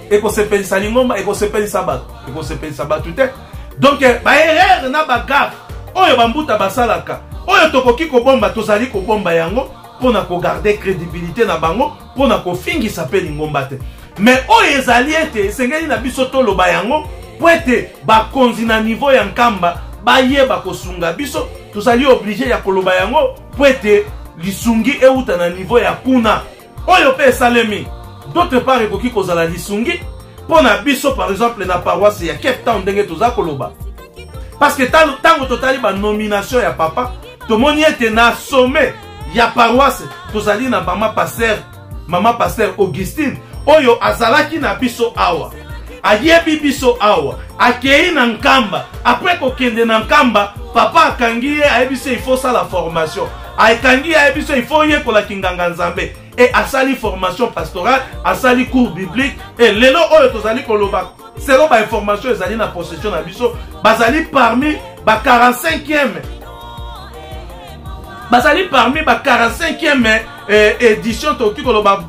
Eko sepelisa lingomba, eko sepelisa bato. Eko sepelisa bato te. Donc ba erreur na ba gaffe. Oyo bambuta basalaka. Oyo tokoki ko bomba tozali ko bomba yango pona ko garder crédibilité na bango pona ko fingisa pe lingomba te. Mais oyo ezali ete sengeli na biso toloba yango po ete ba konzi na niveau ya Nkamba bayeba kosunga biso tozali obligé ya koloba yango po ete lisungi euta na niveau ya kuna oyo pe salemi. D'autre part ekoki kozala lisungi pona biso par exemple na paroisse ya Cape Town ndenge toza koloba. Parce que tango totali ba nomination ya papa tomoni ete na sommet ya paroisse tozali na mama pasteur Augustine oyo azalaki na biso awa ayebi biso awa akei na Nkamba après kokende na Nkamba papa akangi ye ayebi se il faut ça la formation akangi ayebi se il faut ye kola kinganga nzambe et asali formation pastorale asali cours biblique et lelo oyo tozali koloba selon ba information ezali na possession na biso bazali parmi ba 45e bazali parmi ba 45e édition toki koloba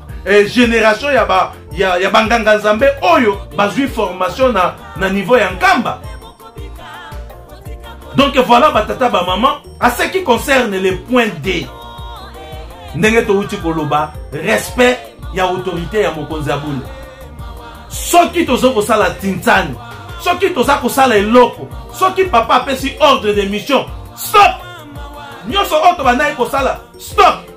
génération ya banganga nzambe oyo bazui formation na niveau ya Nkamba. Donc voilà batata ba maman à ce qui concerne les points D. Ndenge to uti koloba respect ya autorité ya mokonzi abule. Soki tozo ko sala tintani, soki toza ko sala eloko, soki papa apesi ordre de mission, stop. Nyoso oto banai ko sala, stop.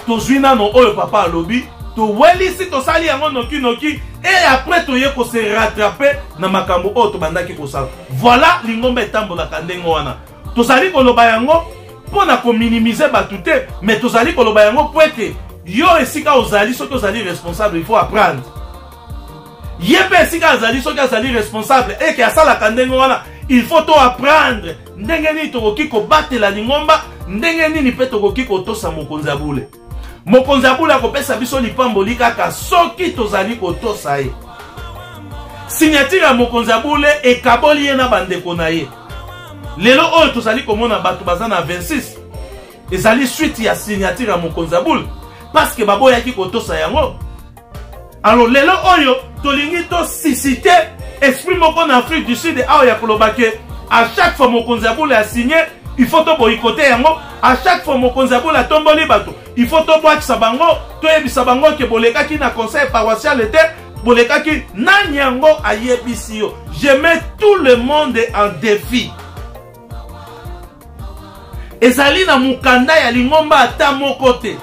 Tozwina no oyo papa alobi, to welisi to sali yango noki et après to ye ko se rattraper na makambo oto bandaki ko sala. Voilà lingomba etambola kandengo wana. To sali ko loba yango pona ko minimiser batute, mais to sali ko loba yango poete yo esika ozali soki ozali responsable, il faut apprendre. Yebe esika ozali soki ozali responsable et que asala kandengo wana, il faut to apprendre. Ndenge ni tokoki ko batela lingomba, ndenge ni pe tokoki ko tosa mokonzi abule. Mokonzi abule akopesa biso lipamboli kaka soki tozali kotosa ye. Signature ya mokonzi abule ekaboli ye na bandeko na ye. Lelo oyo tozali komona bato baza na 26. Ezali suite ya signature ya mokonzi abule parce que baboyaki kotosa yango. Alors lelo oyo tolingi to susciter esprit moko en Afrique du Sud awa ya kolobake à chaque fois mokonzi abule a signé il faut to boycotter yango à chaque fois mokonzi abule tomboli bato il faut to boakisa bango to yebisa bango ke bolekaki na conseil paroissial ete bolekaki nani yango ayebisi yo. Je mets tout le monde en défi. Ezali na mukanda ya lingomba ata moko te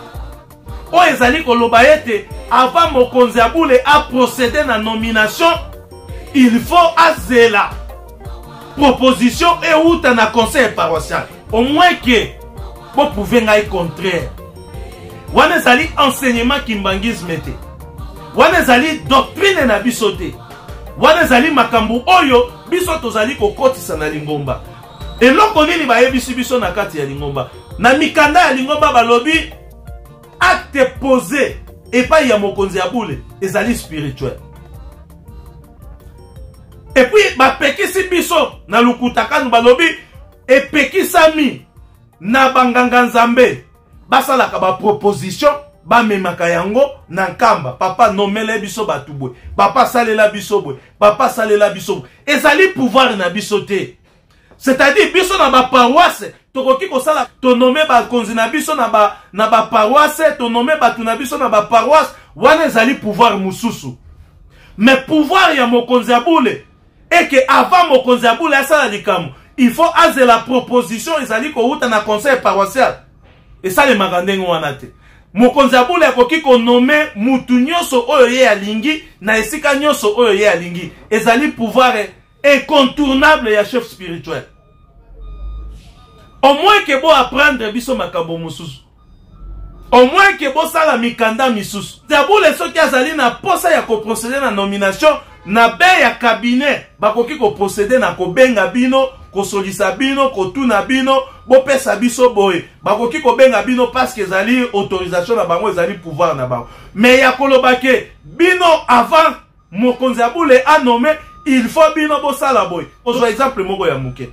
o ezali koloba ete avant mokonzi abule a procéder na nomination il faut azela proposition et outa na conseil paroissial au moins que vous pouvez ngai contraire wana ezali enseignement kimbangisme te wana ezali doctrine na biso te wana ezali makambo oyo biso tozali kokotisa na lingomba eloko nini bayebisi biso na kati ya lingomba na mikanda ya lingomba balobi acte posé epai ya mokonzi abule ezali spirituel. Et puis, bapekisi biso na lukutakanu balobi epekisami na banganga nzambe basalaka ba proposition ba memaka yango na nkamba papa nomele biso batubwe papa salela biso bwe papa salela biso bwe ezali pouvoir na biso te. C'est-à-dire biso na ba paroisse tokoki kosala to nommer ba konzi na biso na ba paroisse to nommer batu na biso na ba paroisse wana ezali pouvoir mususu. Mais pouvoir ya mokonzi abule et que avant mokonzi abule asala likamu il faut aze la proposition ezali ko uta na conseil paroissial et ça le magandengo wana te mokonzi abule akoki ko nommer mutu nyonso oyo ye alingi na esika nyonso oyo ye alingi ezali pouvoir incontournable ya chef spirituel. Au moins que bo apprendre biso makambo mususu au moins que bo sala mikanda misusu abule soki azali na posa ya ko procéder na nomination na be ya cabinet bakoki ko procéder na ko benga bino ko solisa bino ko tuna bino bo pesa biso boye bakoki ko benga bino parce que ezali autorisation na bango ezali pouvoir na bango mais ya kolobake bino avant mokonzi abule a nommé il faut bino bo sala boye ozo exemple moko ya muke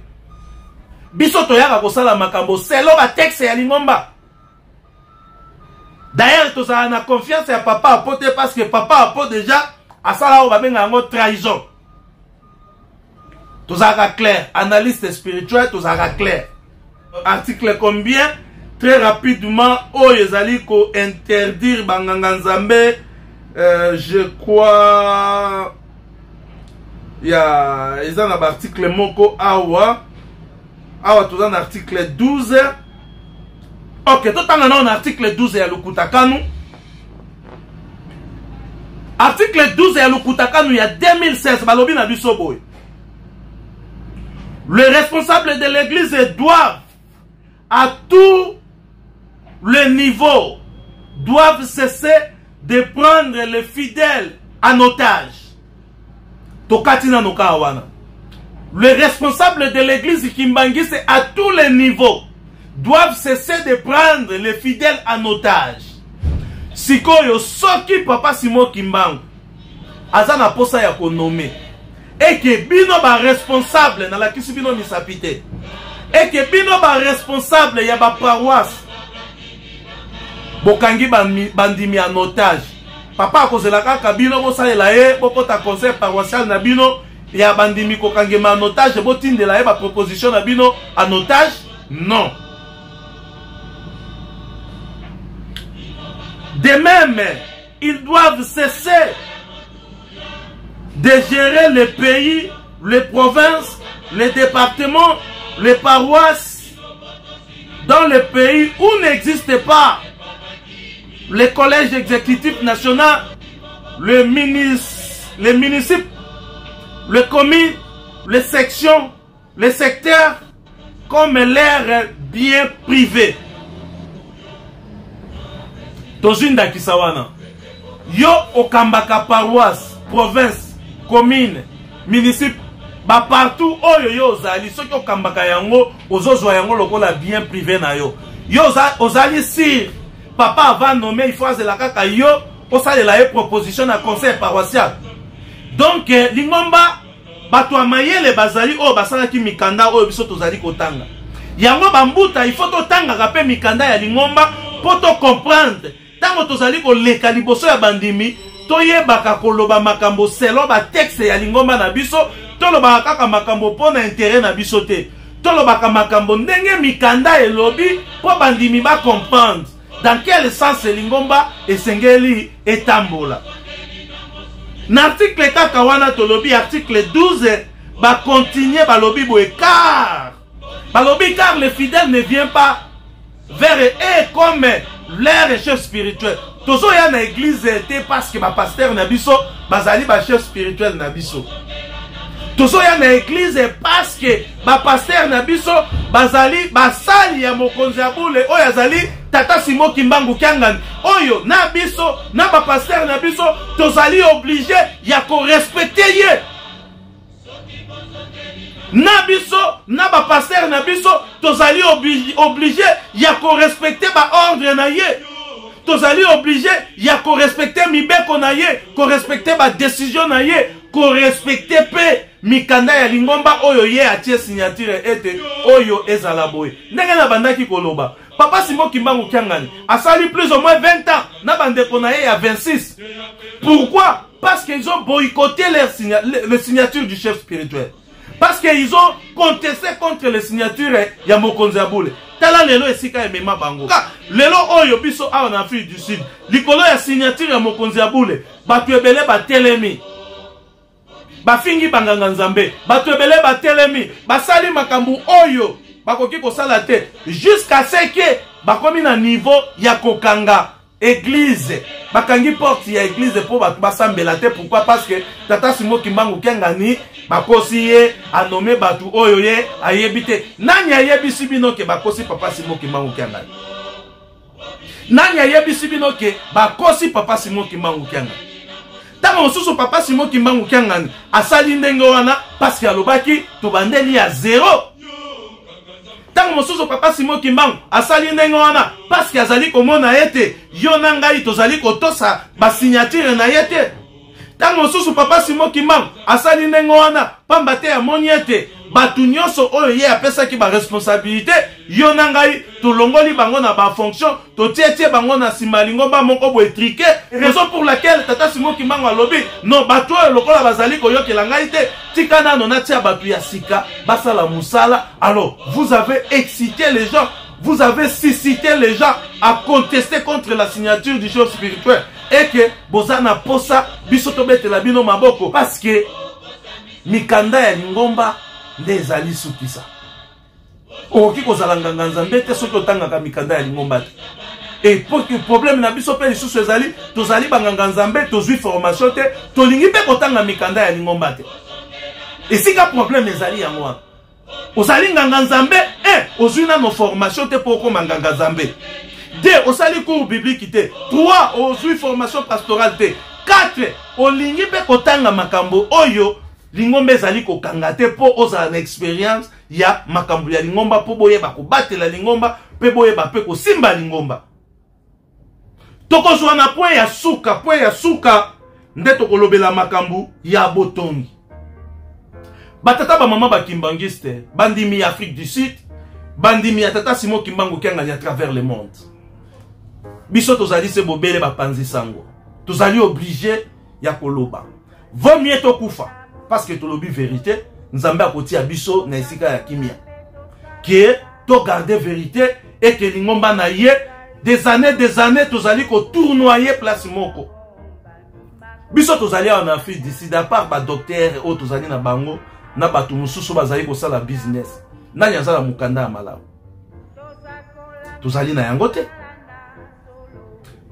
biso toyaka ko sala makambo selo ba texte ya lingomba. D'ailleurs tozala na confiance ya papa apote parce que papa apote déjà à ça là on va bien en trahison. Tout ça clair, analyste spirituel, tout ça clair. Article combien? Très rapidement, oh yezali ko interdire banganga nzambe, je crois il y a un article moko awa tout un article 12. Ok, tout en article 12 ya lukutakanu. Article 12 ya lukutakanu ya 2016 balobi na biso boy. Les responsables de l'église doivent à tous les niveaux doivent cesser de prendre les fidèles en otage. Tokatina no kawana. Les responsables de l'église Kimbangise à tous les niveaux doivent cesser de prendre les fidèles en otage. Sikoyo soki papa Simon Kimbangu azana posa ya konome et que bino ba responsable na la kisi bino misapite et que bino ba responsable ya ba paroisse bokangi bandimi en otage papa akozela kaka bino bosalela ye bokota conseil paroissial na bino ya bandimi kokangema en otage botindela ye ba proposition na bino en otage non. De même, ils doivent cesser de gérer les pays, les provinces, les départements, les paroisses dans les pays où n'existe pas les collèges exécutifs nationaux, les municipes, les communes, les sections, les secteurs comme leurs biens privés. Tozunda kisawana yo okambaka paroisse, province, commune, municipal, ba partout oyo yo ozali soki okambaka yango ozozwa yango lokola bien privé na yo. Yo ozali sir papa avant nommé il faut azela kaka yo osalela ye proposition na conseil paroissial. Donc lingomba bato amayele bazali oyo basalaki mikanda oyo biso tozali kotanga. Yango bambuta il faut totanga kape mikanda ya lingomba pour to comprendre. Tango tozali ko leka liboso ya bandimi toyebaka koloba makambo selon ba texte ya lingomba na biso, tolobaka kaka makambo pona intérêt na biso te. Tolobaka makambo ndenge mikanda elobi po bandimi ba comprendre dans quel sens lingomba esengeli etambola. Na article kaka wana tolobi article 12 ba continuer balobi boye car balobi car le fidèle ne vient pas vers eux comme leur chef spirituel. Tozo ya na église te parce que ba pasteur na biso bazali ba chef spirituel na biso. Tozo ya na église parce que ba pasteur na biso bazali basali ya mokonzi ya bule oyo azali tata Simo Kimbangu Kiangani. Oyo na biso na ba pasteur na biso tozali obligé ya ko respecter ye. Na biso na ba pasteur na biso tozali obligé ya ko respecter ba ordre na ye. Tozali obligé ya ko respecter mibeko na ye, ko respecter ba décision na ye, ko respecter pe mikanda ya lingomba oyo ye atie signature ete oyo ezala boye. Ndenge na bandaki koloba Papa Simo Kimbangu Kiangani asali plus ou moins 20 ans na bandeko na ye ya 26. Pourquoi? Parce qu'ils ont boycotté les signatures du chef spirituel. Parce qu'ils ont contesté contre les signatures ya mokonzi ya bule. Tala lelo esika emema bango. Lelo oyo biso awa na Afrique du Sud. Likolo ya signature ya mokonzi ya bule. Batu ebele ba telemi. Bafingi banganga nzambe. Batu ebele ba telemi. Basali makambu oyo. Bakoki kosala te. Jusqu'à ce que bakomi na niveau ya kokanga église. Bakangi porte ya église pour batu basambela te. Pourquoi? Parce que Tata Simo Kimbangu Kiangani bakosi ye anome batu oyo ye ayebite. Nani ayebisi bino ke bakosi Papa Simo Kimbangu Kiangani? Nani ayebisi bino ke bakosi Papa Simo Kimbangu Kiangani? Tama mosusu Papa Simo Kimbangu Kiangani asali ndenge wana parce que alobaki tobandeli ya 0. Tama mosusu Papa Simo Kimbangu asali ndenge wana parce que azali komona ete yo na ngai tozali kotosa ba signature na yete. Tango mosusu Papa Simo Kimbangu asali ndenge wana pamba te amoni ete batu nyonso oyo ye apesaki ba responsabilité yo na ngai tolongoli bango na ba fonction totietie bango na nsima lingomba moko boye triqué. Raison pour laquelle Tata Simo Kimbangu alobi non batu oyo lokola bazali koyokela ngai te tika nano natia batu ya sika basala musala. Alors vous avez excité les gens, vous avez suscité les gens à contester contre la signature du chef spirituel. Et que bozana posa bisoto bete la bino maboko parce que mikanda ya lingomba ndezali sukisa. Oki kozala nganga nzambe te soki otangaka mikanda ya lingomba te. Et pour que problème na biso pe lisusu ezali tozali banganga nzambe tozwi formation te tolingi pe kotanga mikanda ya lingomba te. Esika problème ezali yango wana. Ozali nganga nzambe ozwi na no formation te pour koma nganga nzambe. 2. Osali cours biblique te. 3. Ozui formation pastorale te. 4. Olingi pe kotanga makambo oyo lingomba ezali kokanga te po ozala na expérience ya makambo ya lingomba po boyeba kobatela lingomba pe boyeba pe kosimba lingomba. Tokozwa na point ya suka nde tokolobela makambo ya botongi. Batata ba mama ba kimbangiste bandimi ya Afrique du Sud, bandimi ya Tata Simo Kimbangu Kiangani à travers le monde. Biso tozali se bobele bapanzi sango. Tozali obligé ya koloba. Vaut mieux to kufa parce que tolobi vérité, nzambe akoti ya biso na esika ya kimia. Que to garder vérité et que lingomba na ye des années tozali ko tournoyer place moko. Biso tozali en Afrique d'ici d'à part ba docteur o tozali na bango na batu mususu bazali ko sala business. Nani azala mukanda malamu. Tozali na yango te.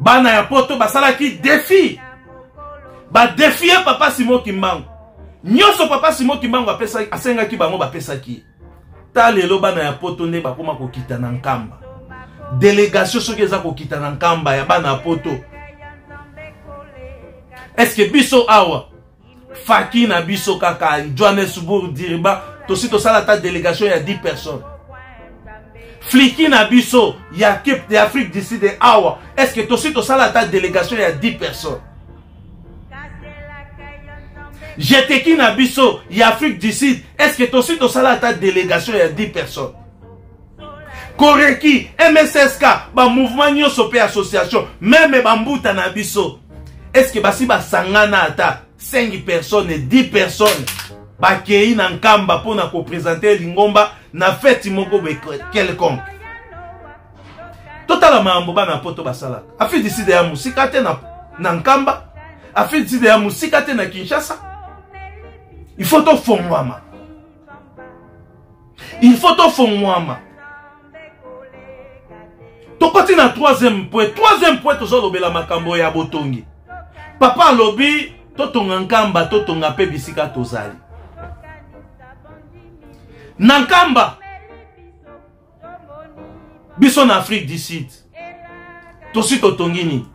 Bana ya poto basala ki défi. Ba défier Papa Simo Kimbangu. Nyoso Papa Simo Kimbangu apesa asenga ki bango bapesa ki. Ta lelo bana ya poto nde bakoma kokita na nkamba. Délégation soki eza kokita na nkamba ya bana ya poto. Est-ce que biso awa Faki na biso kaka Johannesburg Diriba tosi tosala ta délégation ya 10 personnes. Fliki na biso ya Cape de Afrique d'ici de awa. Est-ce que tosi tosala ta délégation ya 10 personnes? Jeteki na biso ya Afrique du Sud. Est-ce que tosi tosala ta délégation ya 10 personnes? Koreki, MSSK, ba mouvement nyoso pe association, même ba mbuta na biso. est-ce que basi basangana ata 5 personnes et 10 personnes bakei na nkamba pour na ko présenter lingomba na fête moko quelconque. Totala mambo bana poto basala. Afi décide ya musika te na nkamba, afi décide ya musika te na Kinshasa. Il faut to fongwama. Il faut to fongwama. To koti na troisième point tozo lobela makambo ya botongi. Papa lobi to tonga nkamba to tonga pe bisika tozali. Nankamba biso na Afrique du Sud tosi totongini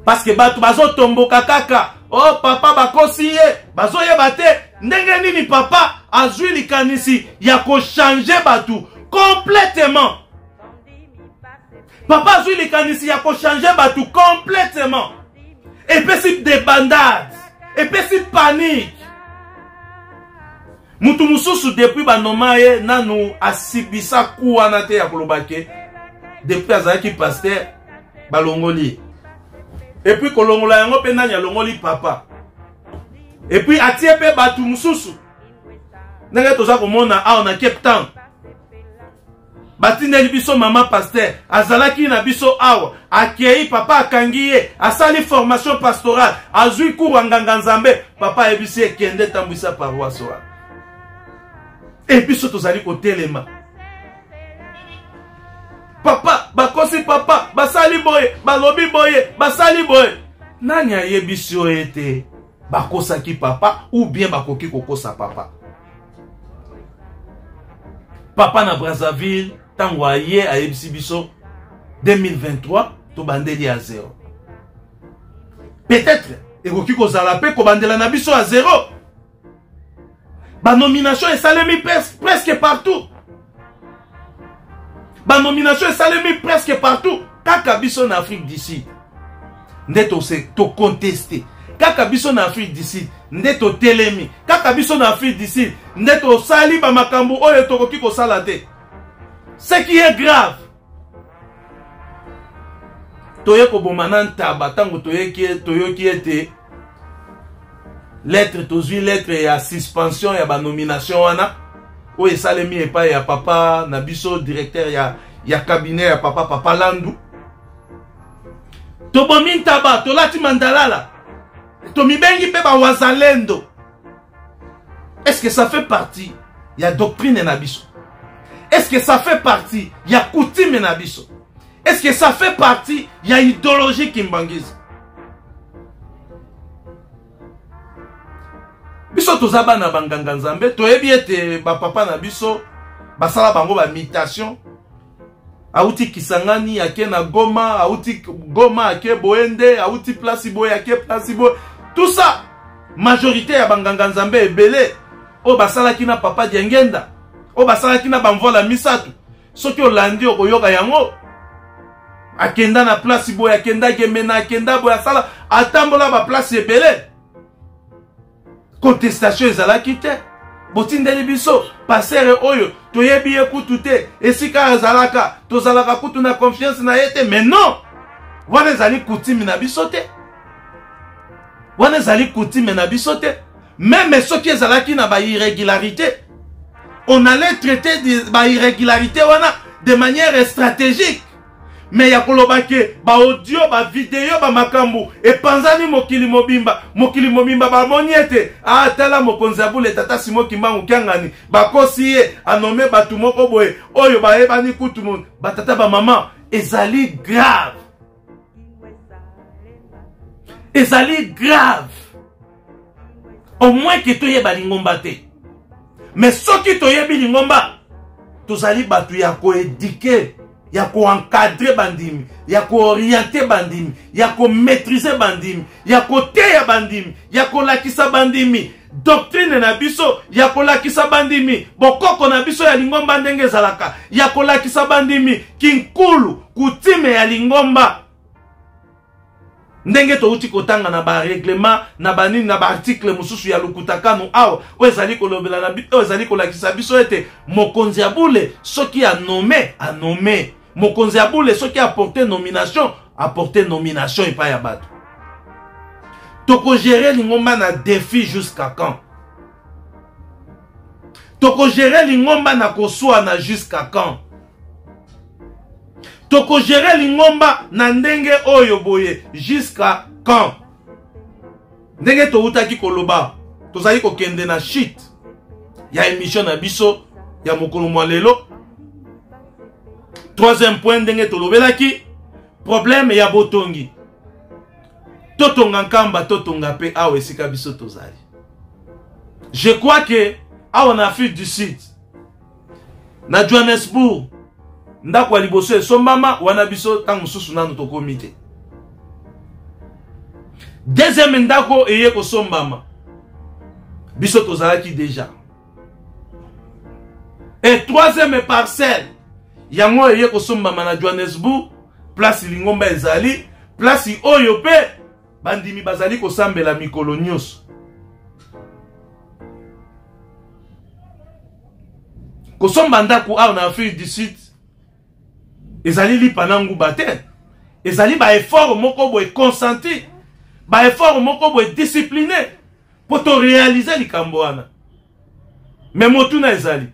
parce que batu bazo tomboka kaka oh papa bakosi ye bazo yeba te ndenge nini papa azwi likanisi ya ko changer batu complètement. Papa azwi likanisi ya ko changer batu complètement. Et puis c'est débandade, et puis c'est panique. Mutu mususu depuis banoma ye nanu asibisa kuwa na te ya kolobake depuis azaki pasteur balongoli. Et puis kolongola yango pe nanya longoli papa. Et puis atie pe batu mususu. Nenge toza komona a na Cape Town. Batindeli biso mama pasteur azalaki na biso awa akei papa akangiye asali formation pastorale azui cours nganga nzambe papa ebisi ekende tambwisa paroisse wa. Et puis surtout zali kotelema. Papa, bakosi papa, basali boye, balobi boye, basali boye. Nani ayebi yo ete bakosaki papa ou bien bakoki kokosa papa. Papa na Brazzaville, tango aye ayebisi biso 2023 to bandeli à 0. Peut-être ekoki kozala pe ko bandela na biso à 0. Ba nomination est salemi presque partout. Ba nomination est salemi presque partout. Kaka biso na Afrique d'ici. Ndeto se to contester. Kaka biso na Afrique d'ici. Ndeto telemi. Kaka biso na Afrique d'ici. Ndeto sali ba makambo oyo tokoki ko salate. Ce qui est grave. Toye ko bomananta batango toyoki ete lettre tozui lettre ya suspension ya ba nomination wana o esalemi epa ya papa na biso directeur ya cabinet ya papa Landu to bomintaba to lati mandalala to mibengi pe ba wazalendo. Est-ce que ça fait partie ya doctrine na biso? Est-ce que ça fait partie ya coutume na biso? Est-ce que ça fait partie ya idéologie kimbangisi? Biso tozaba na banganga nzambe toyebi ete ba papa na biso basala bango ba imitation auti Kisangani ake na Goma, auti Goma ake Boende, auti place boye ake place boye. Tout ça majorité ya banganga nzambe ebele o basala kina papa Diengenda, o basala kina bamvola misatu. Soki olandi okoyoka yango akenda na place boye akenda gemena akenda boye asala atambola ba place ebele. Contestation ezalaki te. Botindeli biso passer oyo toyebi ekutu te esika azalaka tozalaka kutu na confiance na yete. Mais non, wana ezali coutume na biso te. Wana ezali coutume na biso te. Même soki ezalaki na ba irrégularité, on allait traiter de ba irrégularité wana de manière stratégique. Mais ya kolobake ba audio ba vidéo ba makambu e panzani mokili mobimba ba moniete tala mokonzi abule tata Simo Kimbangu Kiangani bakosi ye anome batu moko boye oyo ba ebani kutu mon batata ba mama ezali grave. Ezali grave. Au moins que toyeba lingomba te. Mais soki toyebi lingomba tozali batu ya ko éduquer, ya ko encadrer bandimi, ya ko orienter bandimi, ya ko maîtriser bandimi, ya ko teya bandimi, ya ko lakisa bandimi doctrine na biso, ya ko lakisa bandimi bokoko na biso ya lingomba ndenge zalaka, ya ko lakisa bandimi kinkulu kutime ya lingomba ndenge touti kotanga na ba règlement na banini na ba article mususu ya lukutakano awa ozali kolobela na biso ozali kolakisa biso ete mokonzi abule soki a nommé mokonzi abule soki a porté nomination apporter nomination et pas ya bato. Toko gérer lingomba na défi jusqu'à quand? Toko gérer lingomba na koswana jusqu'à quand? Toko gérer lingomba na ndenge oyo boye jusqu'à quand? Ndenge to utaki koloba, tozali ko kende na shit. Ya émission na biso ya mokolo mwa lelo. Troisième point ndenge to lobelaki, problème ya botongi. Totonga nkamba totonga pe awe esika biso tozali. Je crois que awa na Afrique du Sud, na Johannesburg, ndako ya liboso esombama wana biso tango susu nanu tokomi te. Deuxième ndako eye kosombama biso tozalaki déjà. Et troisième parcelle yango eye kosombama na Johannesburg, place lingomba ezali, place oyo pe bandimi bazali kosambela mikolo nyonso. Kosomba ndako awa na Afrique du Sud ezali lipa nangu bate, ezali ba effort moko boye consenti, ba effort moko boye discipliné pour to réaliser likambo wana. Mais motuna ezali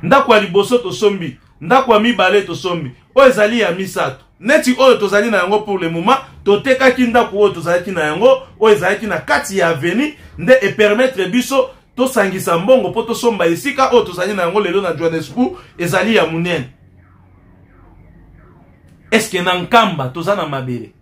ndako ya liboso tosombi, ndako ya mibale tosombi, o ezali ya misato neti oyo tozali na yango pour le moment, totekaki ndako oyo tozalaki na yango o ezalaki na kati ya avenue nde e permettre biso to sangisa mbongo po to somba esika oyo tozali na yango lelo na Johannesburg ezali ya munene. Est-ce que na nkamba tozana mabele?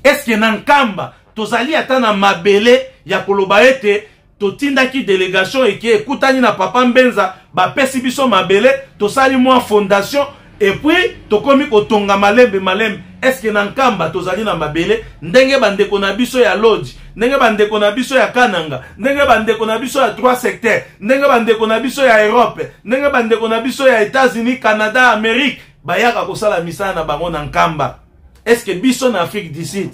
Est-ce que na nkamba tozali ata na mabele ya koloba ete totindaki délégation eki ekutani na papa Mbenza bapesi biso mabele, tosali mwa fondation et puis tokomi kotonga malembe? Est-ce que na nkamba tozali na mabele ndenge bandeko na biso ya Lodge, ndenge bandeko na biso ya Kananga, ndenge bandeko na biso ya 3 secteurs, ndenge bandeko na biso ya Europe, ndenge bandeko na biso ya États-Unis, Canada, Amérique bayaka kosala misala na bango na nkamba? Est-ce que biso na Afrique du Sud?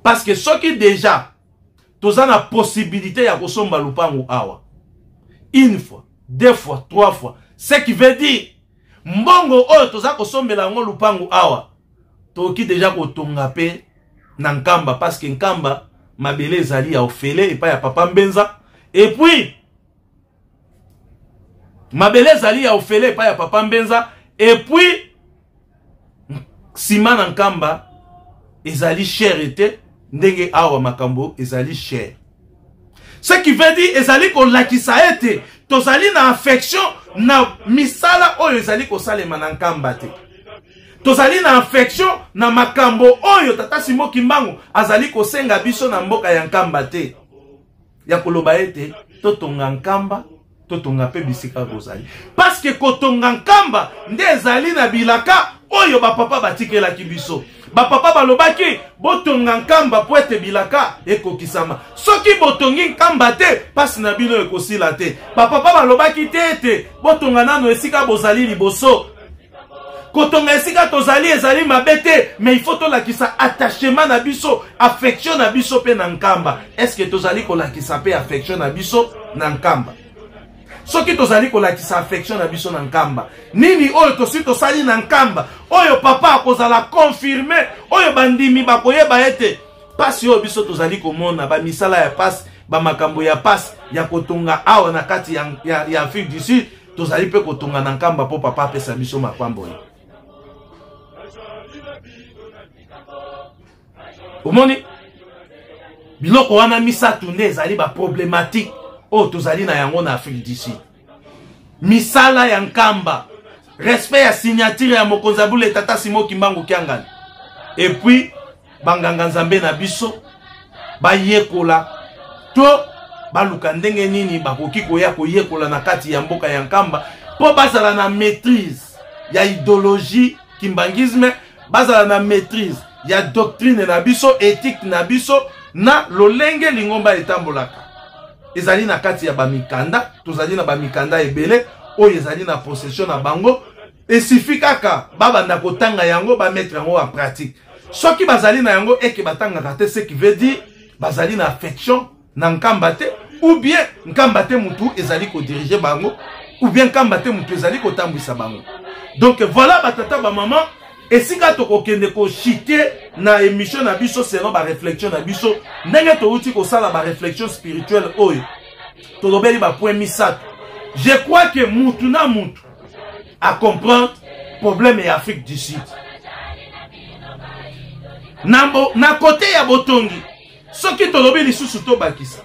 Parce que soki déjà toza na possibilité ya kosomba lupangu awa une fois, deux fois, trois fois, ce qui veut dire mbongo oyo toza kosombela ngo lupangu awa toki déjà kotonga pe na nkamba, parce que nkamba mabele ezali ya ofele et pas ya papa Mbenza, et puis mabele ezali ya ofele et pas ya papa Mbenza, et puis sima na nkamba ezali cher ete ndenge awa makambo ezali cher. Ce qui veut dire ezali ko lakisa ete tozali na affection na misala oyo ezali ko salema na nkamba te. Tozali na affection na makambo oyo tata Simon Kimbangu azali ko senga biso na mboka ya nkamba te. Ya koloba ete totonga nkamba, totonga pe bisika kozali. Parce que kotonga nkamba nde ezali na bilaka oyo ba papa batikela kibiso. Ba papa balobaki botonga nkamba po ete bilaka ekokisama. Soki botongi nkamba te pasi na bino ekosila te. Ba papa balobaki te ete botonga nano esika bozali liboso. Kotonga esika tozali ezali mabete, mais il faut to lakisa attachement na biso, affection na biso pe na nkamba. Est-ce que tozali ko lakisa pe affection na biso na nkamba? Soki tozali ko lakisa affection na biso na nkamba, nini oyo tosi tosali na nkamba oyo papa akozala confirmer oyo bandimi bakoyeba ete pasi oyo biso tozali komona ba misala ya pasi, ba makambo ya pasi ya kotonga awa na kati ya Afrique du Sud, tozali pe kotonga na nkamba po papa apesa biso makwambo. Omoni biloko wana misatu nde ezali ba problématique oyo tozali na yango na Afrique du Sud. Misala ya nkamba, respect ya signature ya mokonzi abule tata Simon Kimbangu Kiangani, et puis banganga nzambe na biso bayekola to baluka ndenge nini bakoki koya koyekola na kati ya mboka ya nkamba po bazala na maîtrise ya idéologie kimbangisme, bazala na maîtrise ya doctrine na biso, éthique na biso, na lolenge lingomba etambolaka. Ezali na kati ya bamikanda, tozali na bamikanda ebele oyo ezali na possession na bango, esifi kaka babanda kotanga yango ba mettre yango en pratique. Soki bazali na yango eke batanga kate, ce qui veut dire bazali na affection na nkamba te, ou bien nkamba te mutu ezali ko diriger bango, ou bien nkamba te mutu ezali ko tambwisa bango. Donc voilà batata ba maman et si ka to kokende ko chiter na émission na biso selon ba réflexion na biso ndenge to uti ko sala ba réflexion spirituelle oyo to lobeli ba point misato. Je crois que mutu na mutu à comprendre problème et Afrique du Sud. Na côté ya botongi soki to lobeli susu to bakisa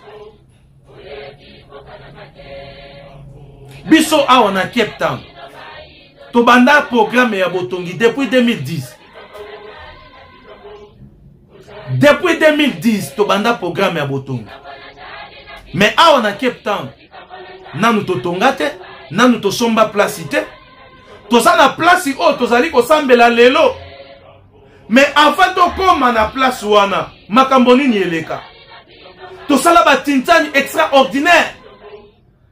biso awa na Cape Town to banda programme ya botongi depuis 2010. Depuis 2010 to banda programme ya botongi. Mais awa na Cape Town nanu to tongate, nanu to somba place te. To za na place o to zali ko sambela lelo. Mais avant to koma na place wana makambo nini eleka. To sala ba tintani extraordinaire.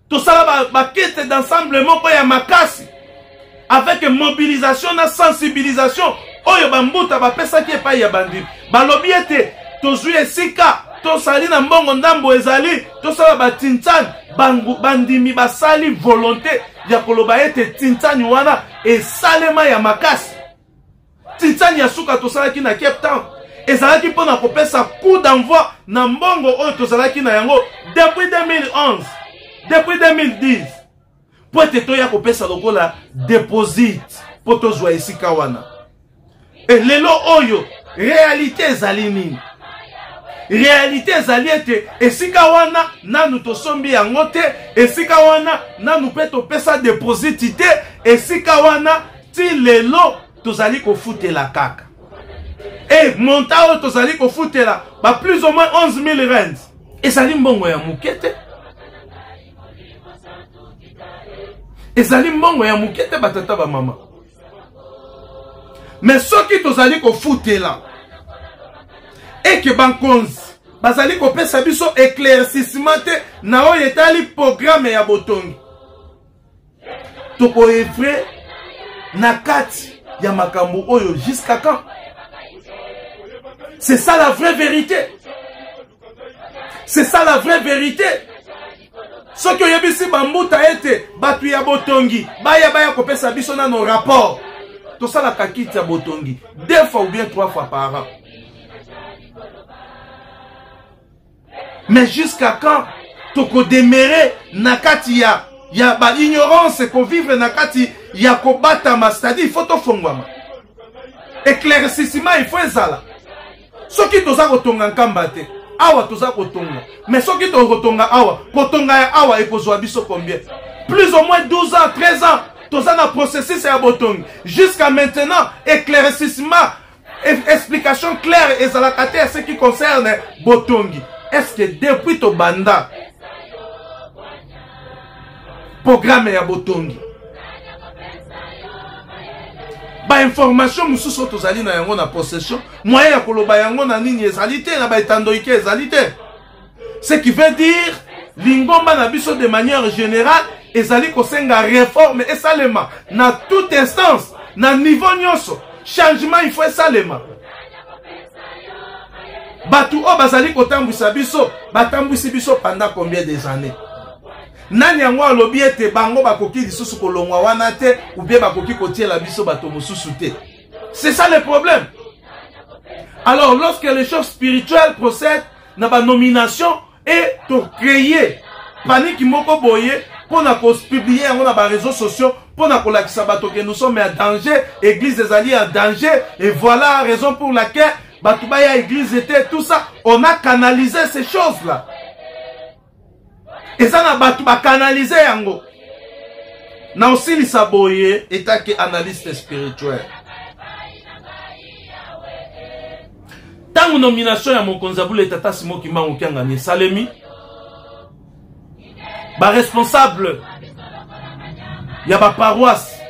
To sala ba quête d'ensemble moko ya makasi. Avec mobilisation na sensibilisation oyo bambuta bapesa ki epai ya bandi balobi ete tozwi esika tosali na mbongo ndambo ezali tosala batintani bandimi basali volonté ya koloba ete tintani wana esalema ya makasi. Tintani ya suka tosalaki na Cape Town ezalaki mpona kopesa coup d'envoi na mbongo oyo tozalaki na yango depuis 2011 depuis 2010 po ete toya kopesa lokola deposit po tozwa esika wana. E lelo oyo réalité ezali nini? Réalité ezali ete esika wana nanu tosombi yango te, esika wana nanu pe topesa deposit te, esika wana ti lelo tozali kofutela kaka. E monta oyo tozali kofutela ba plus ou moins 11 000 rands ezali mbongo ya mukete. Ezali mbongo ya mukete batata ba mama. Mais soki tozali kofutela et que bankonzi bazali kopesa biso éclaircissement te na oyo etali programme ya botongi toko evre na kati ya makambo oyo jusqu'à quand? C'est ça la vraie vérité. C'est ça la vraie vérité. Soki oyebisi bambuta ete batu ya botongi baya kopesa biso na nos rapports to sala kakiti ya botongi 2 fois ou bien 3 fois par an. Mais jusqu'à quand toko demere nakati ya ba ignorance ko vivre nakati ya kobatama, c'est-à-dire il faut to fongwama éclaircissement il faut ezala. Soki toza kotonga nkamba te awa toza kotonga, mais soki to kotonga awa kotonga ya awa ekozwa biso combien? Plus ou moins 12 ans 13 ans toza na processus ya botongi. Jusqu'à maintenant éclaircissement explication claire ezalaka te à ce qui concerne botongi. Est-ce que depuis to banda programme ya botongi ba information mususu tozali na yango na possession moyen ya koloba yango na nini ezali te na ba etandoike ezali te? Ce qui veut dire lingomba na biso de manière générale ezali kosenga réforme esalema na toute instance na niveau nyonso. Changement il faut esalema. Batu o bazali kotambwisa biso batambwisi biso pendant combien des années? Nani yango alobi ete bango bakoki lisusu kolongwa wana te ou bien bakoki kotiela biso bato mosusu te? C'est ça le problème. Alors lorsque les choses spirituelles procèdent na ba nomination et to créer panique moko boye pour na publier yango na ba réseaux sociaux pour na kolakisa bato que nous sommes en danger, église des alliés en danger, et voilà la raison pour laquelle Batubaya église était tout ça. On a canalisé ces choses-là. Et ça n'a pas canalisé yango. Na aussi li saboye état que analyste spirituel. Tango nomination ya mokonzabule tata Simo Kimbangu Kianga ni Salemi. Ba responsable ya ba paroisse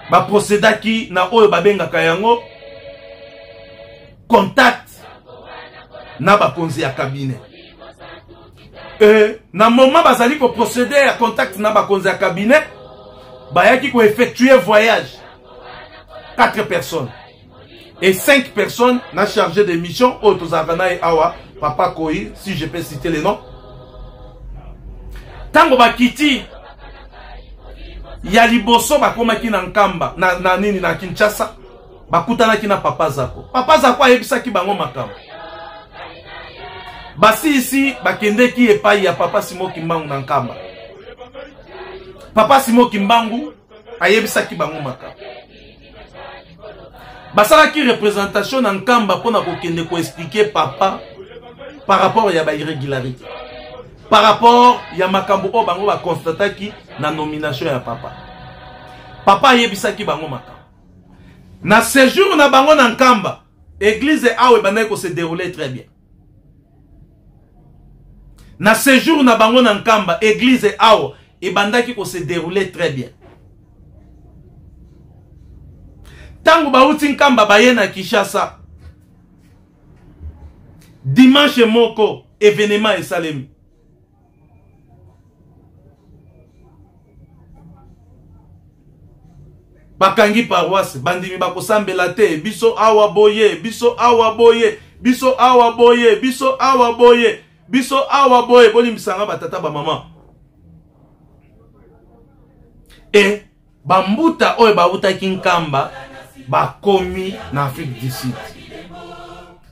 ba procédaki na oyo babenga kayango contact na ba konzi ya cabinet. Na moment bazali ko procéder à contact na ba konzi ya cabinet bayaki ko effectuer voyage 4 personnes et 5 personnes na chargé de mission Otozavana et Awa Papa Koi, si je peux citer les noms. Tango bakiti ya liboso bakomaki na nkamba na nini na Kinshasa bakutanaki na Papa Zako. Papa Zako ayebisaki bango makambo. Basi ici bakendeki epai ya Papa Simon Kimbangu na nkamba. Papa Simon Kimbangu ayebisaki bango makambo. Basalaki représentation na nkamba pona kokende ko expliquer papa par rapport ya ba irrégularité. Par rapport ya makambo o bango ba constataki na nomination ya papa. Papa ayebisaki bango makambo. Na séjour na bango na nkamba, église awe banako se dérouler très bien. Na séjour na bango na nkamba, église awe et bandaki ko se dérouler très bien. Tango bauti nkamba baye na Kinshasa, dimanche moko événement esalemi. Bakangi paroisse bandimi bakosambela te biso awa boye biso awa boye biso awa boye biso awa boye biso awa boye boni misanga batata ba mama et bambuta oyo bauta kinkamba bakomi na Afrique du Sud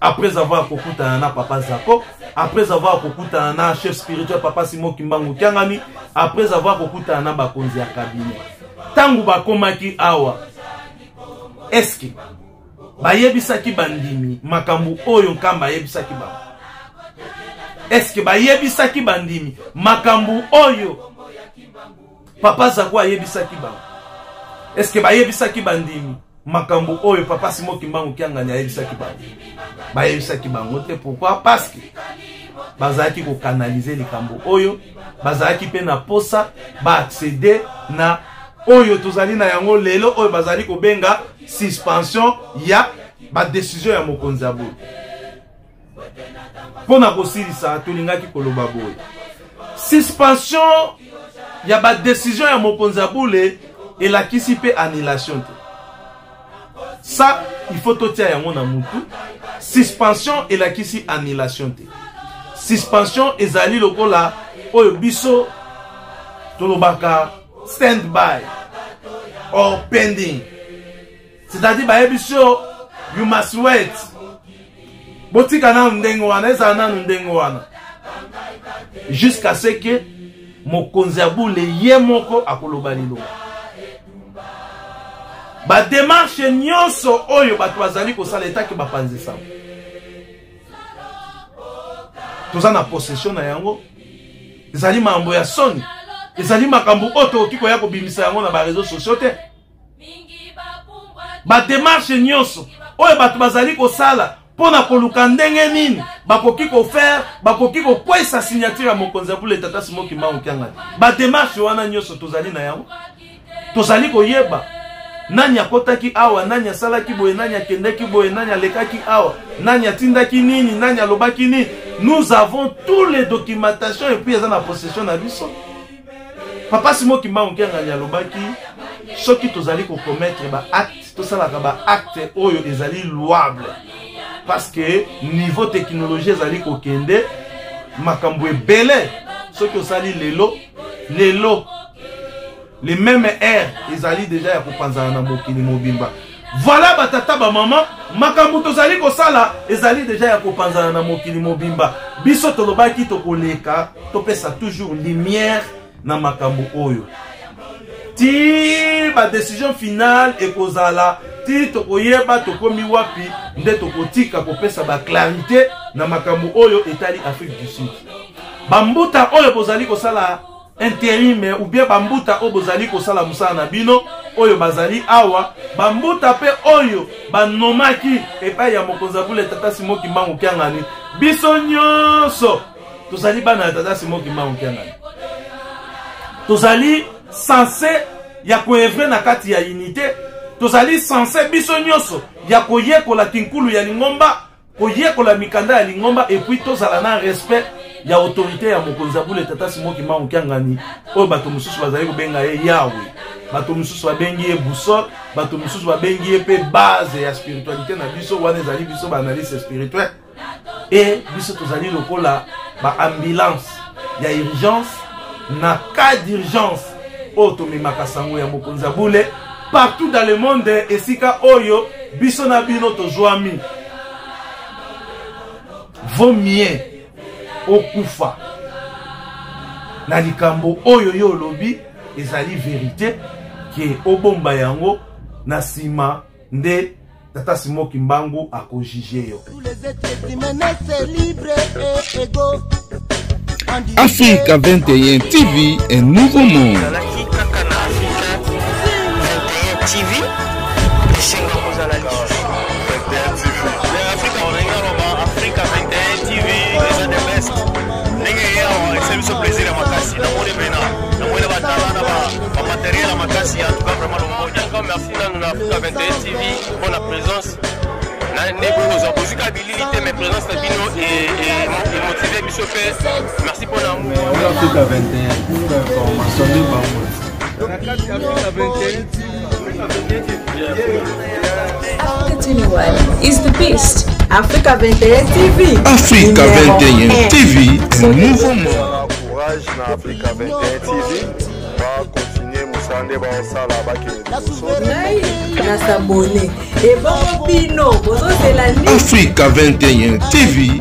après avoir kokutana na Papa Zako, après avoir kokutana na chef spirituel Papa Simon Kimbangu Kiangani, après avoir kokutana na bakonzi ya cabinet. Tangu bakomaki awa, eske bayebisaki bandimi makambu oyo nkamba yebisaki bango? Eske bayebisaki bandimi makambu oyo Papa Zako ayebisaki bango? Eske bayebisaki bandimi makambu oyo Papa Simon Kimbangu Kiangani ayebisaki bango? Bayebisaki bango te. Pourquoi? Parce que bazaki ko canaliser likambo oyo, bazaki pe na posa ba accéder na oyo tozali na yango lelo oyo bazali ko benga suspension ya ba décision ya mokonzi ya boye. Pona kosilisa tolingaki koloba boye. Suspension ya ba décision ya mokonzi ya boule elakisi pe annulation te. Ça, il faut tout tirer yango na mutu. Suspension elakisi annulation te. Suspension ezali lokola oyo biso tolobaka stand by or pending. C'est-à-dire ba biso you must wait. Botika na ndengo wana eza na ndengo wana. Jusqu'à ce que mokonzi ya boule ye moko akoloba lilo. Ba démarche nyonso oyo bato bazali kosala etaki bapanzisa. Toza na possession na yango. Ezali mambo ya soni. Ezali makambo oto okiko ya kobimisa yango na ba réseaux sociaux te. Ba démarche nyonso oyo bato bazali kosala pona koluka ndenge nini bakoki ko faire bakoki ko kwesa signature ya mokonzi ya boule Tata Simon Kimbangu Kiangani. Ba démarche wana nyonso tozali na yango. Tozali koyeba nani akotaki awa, nani asalaki boye, nani akendeki boye, nani alekaki awa, nani atindaki nini, nani alobaki nini. Nous avons tous les documentations et puis ils ont la possession na biso. Papa Simon Kimbangu Kiangani alobaki soki tozali ko commettre ba acte, tosalaka ba acte oyo ezali louable. Parce que niveau technologie ezali ko kende makambo ebele soki osali lelo les mêmes airs, ils allaient déjà à Kopanzana na mokili mobimba. Voilà batata ba maman, makambu tozali ko sala, ils allaient déjà à Kopanzana na mokili mobimba. Biso tolobaki to koleka, to pesa toujours lumière na makambu oyo. Ti ba décision finale e kozala, ti to koyeba to komi wapi, nde to kotika ko pesa ba clarité na makambu oyo etali Afrique du Sud. Bambuta oyo bozali ko sala intérim ou bien bambuta o bozali kosala musala na bino oyo bazali awa bambuta pe oyo banomaki epai ya mokonzi ya boule Tata Simon Kimbangu Kiangani biso nyonso tozali bana Tata Simon Kimbangu Kiangani tozali censé ya koevre na kati ya unité tozali censé biso nyonso ya koyekola kinkulu ya lingomba koyekola mikanda ya lingomba et puis tozala na respect ya autorité ya mokonzi ya boule Tata Simon Kimbangu Kiangani oyo bato mosusu bazali kobenga ye Yahweh, bato mosusu babengi ye boussole, bato mosusu babengi ye pe base ya spiritualité na biso wana ezali biso ba analyse spirituelle et biso tozali lokola ba ambulance ya urgence na cas d'urgence Otomi Makasango ya Mokonza Boule partout dans le monde esika oyo biso na bino tozwami vaut mieux okufa na likambo oyo yo lobi ezali vérité ke obomba yango na sima nde Tata Simon Kimbangu akojije yo. Africa 21 TV, un nouveau monde. TV, Africa 21 TV, les a the best. C'est un plaisir à Makassi. Matériel à Makassi, en tout cas vraiment le monde. Encore merci à Africa 21 TV pour la présence. Mes présences et motivé merci pour l'amour. Africa 21 pour Africa 21 is the best. Africa 21 TV. Africa 21 TV, un nouveau monde. Courage dans Africa 21 TV. Va continuer Moussande Baosala Nasabone. Et bon pino, c'est la Africa 21 TV,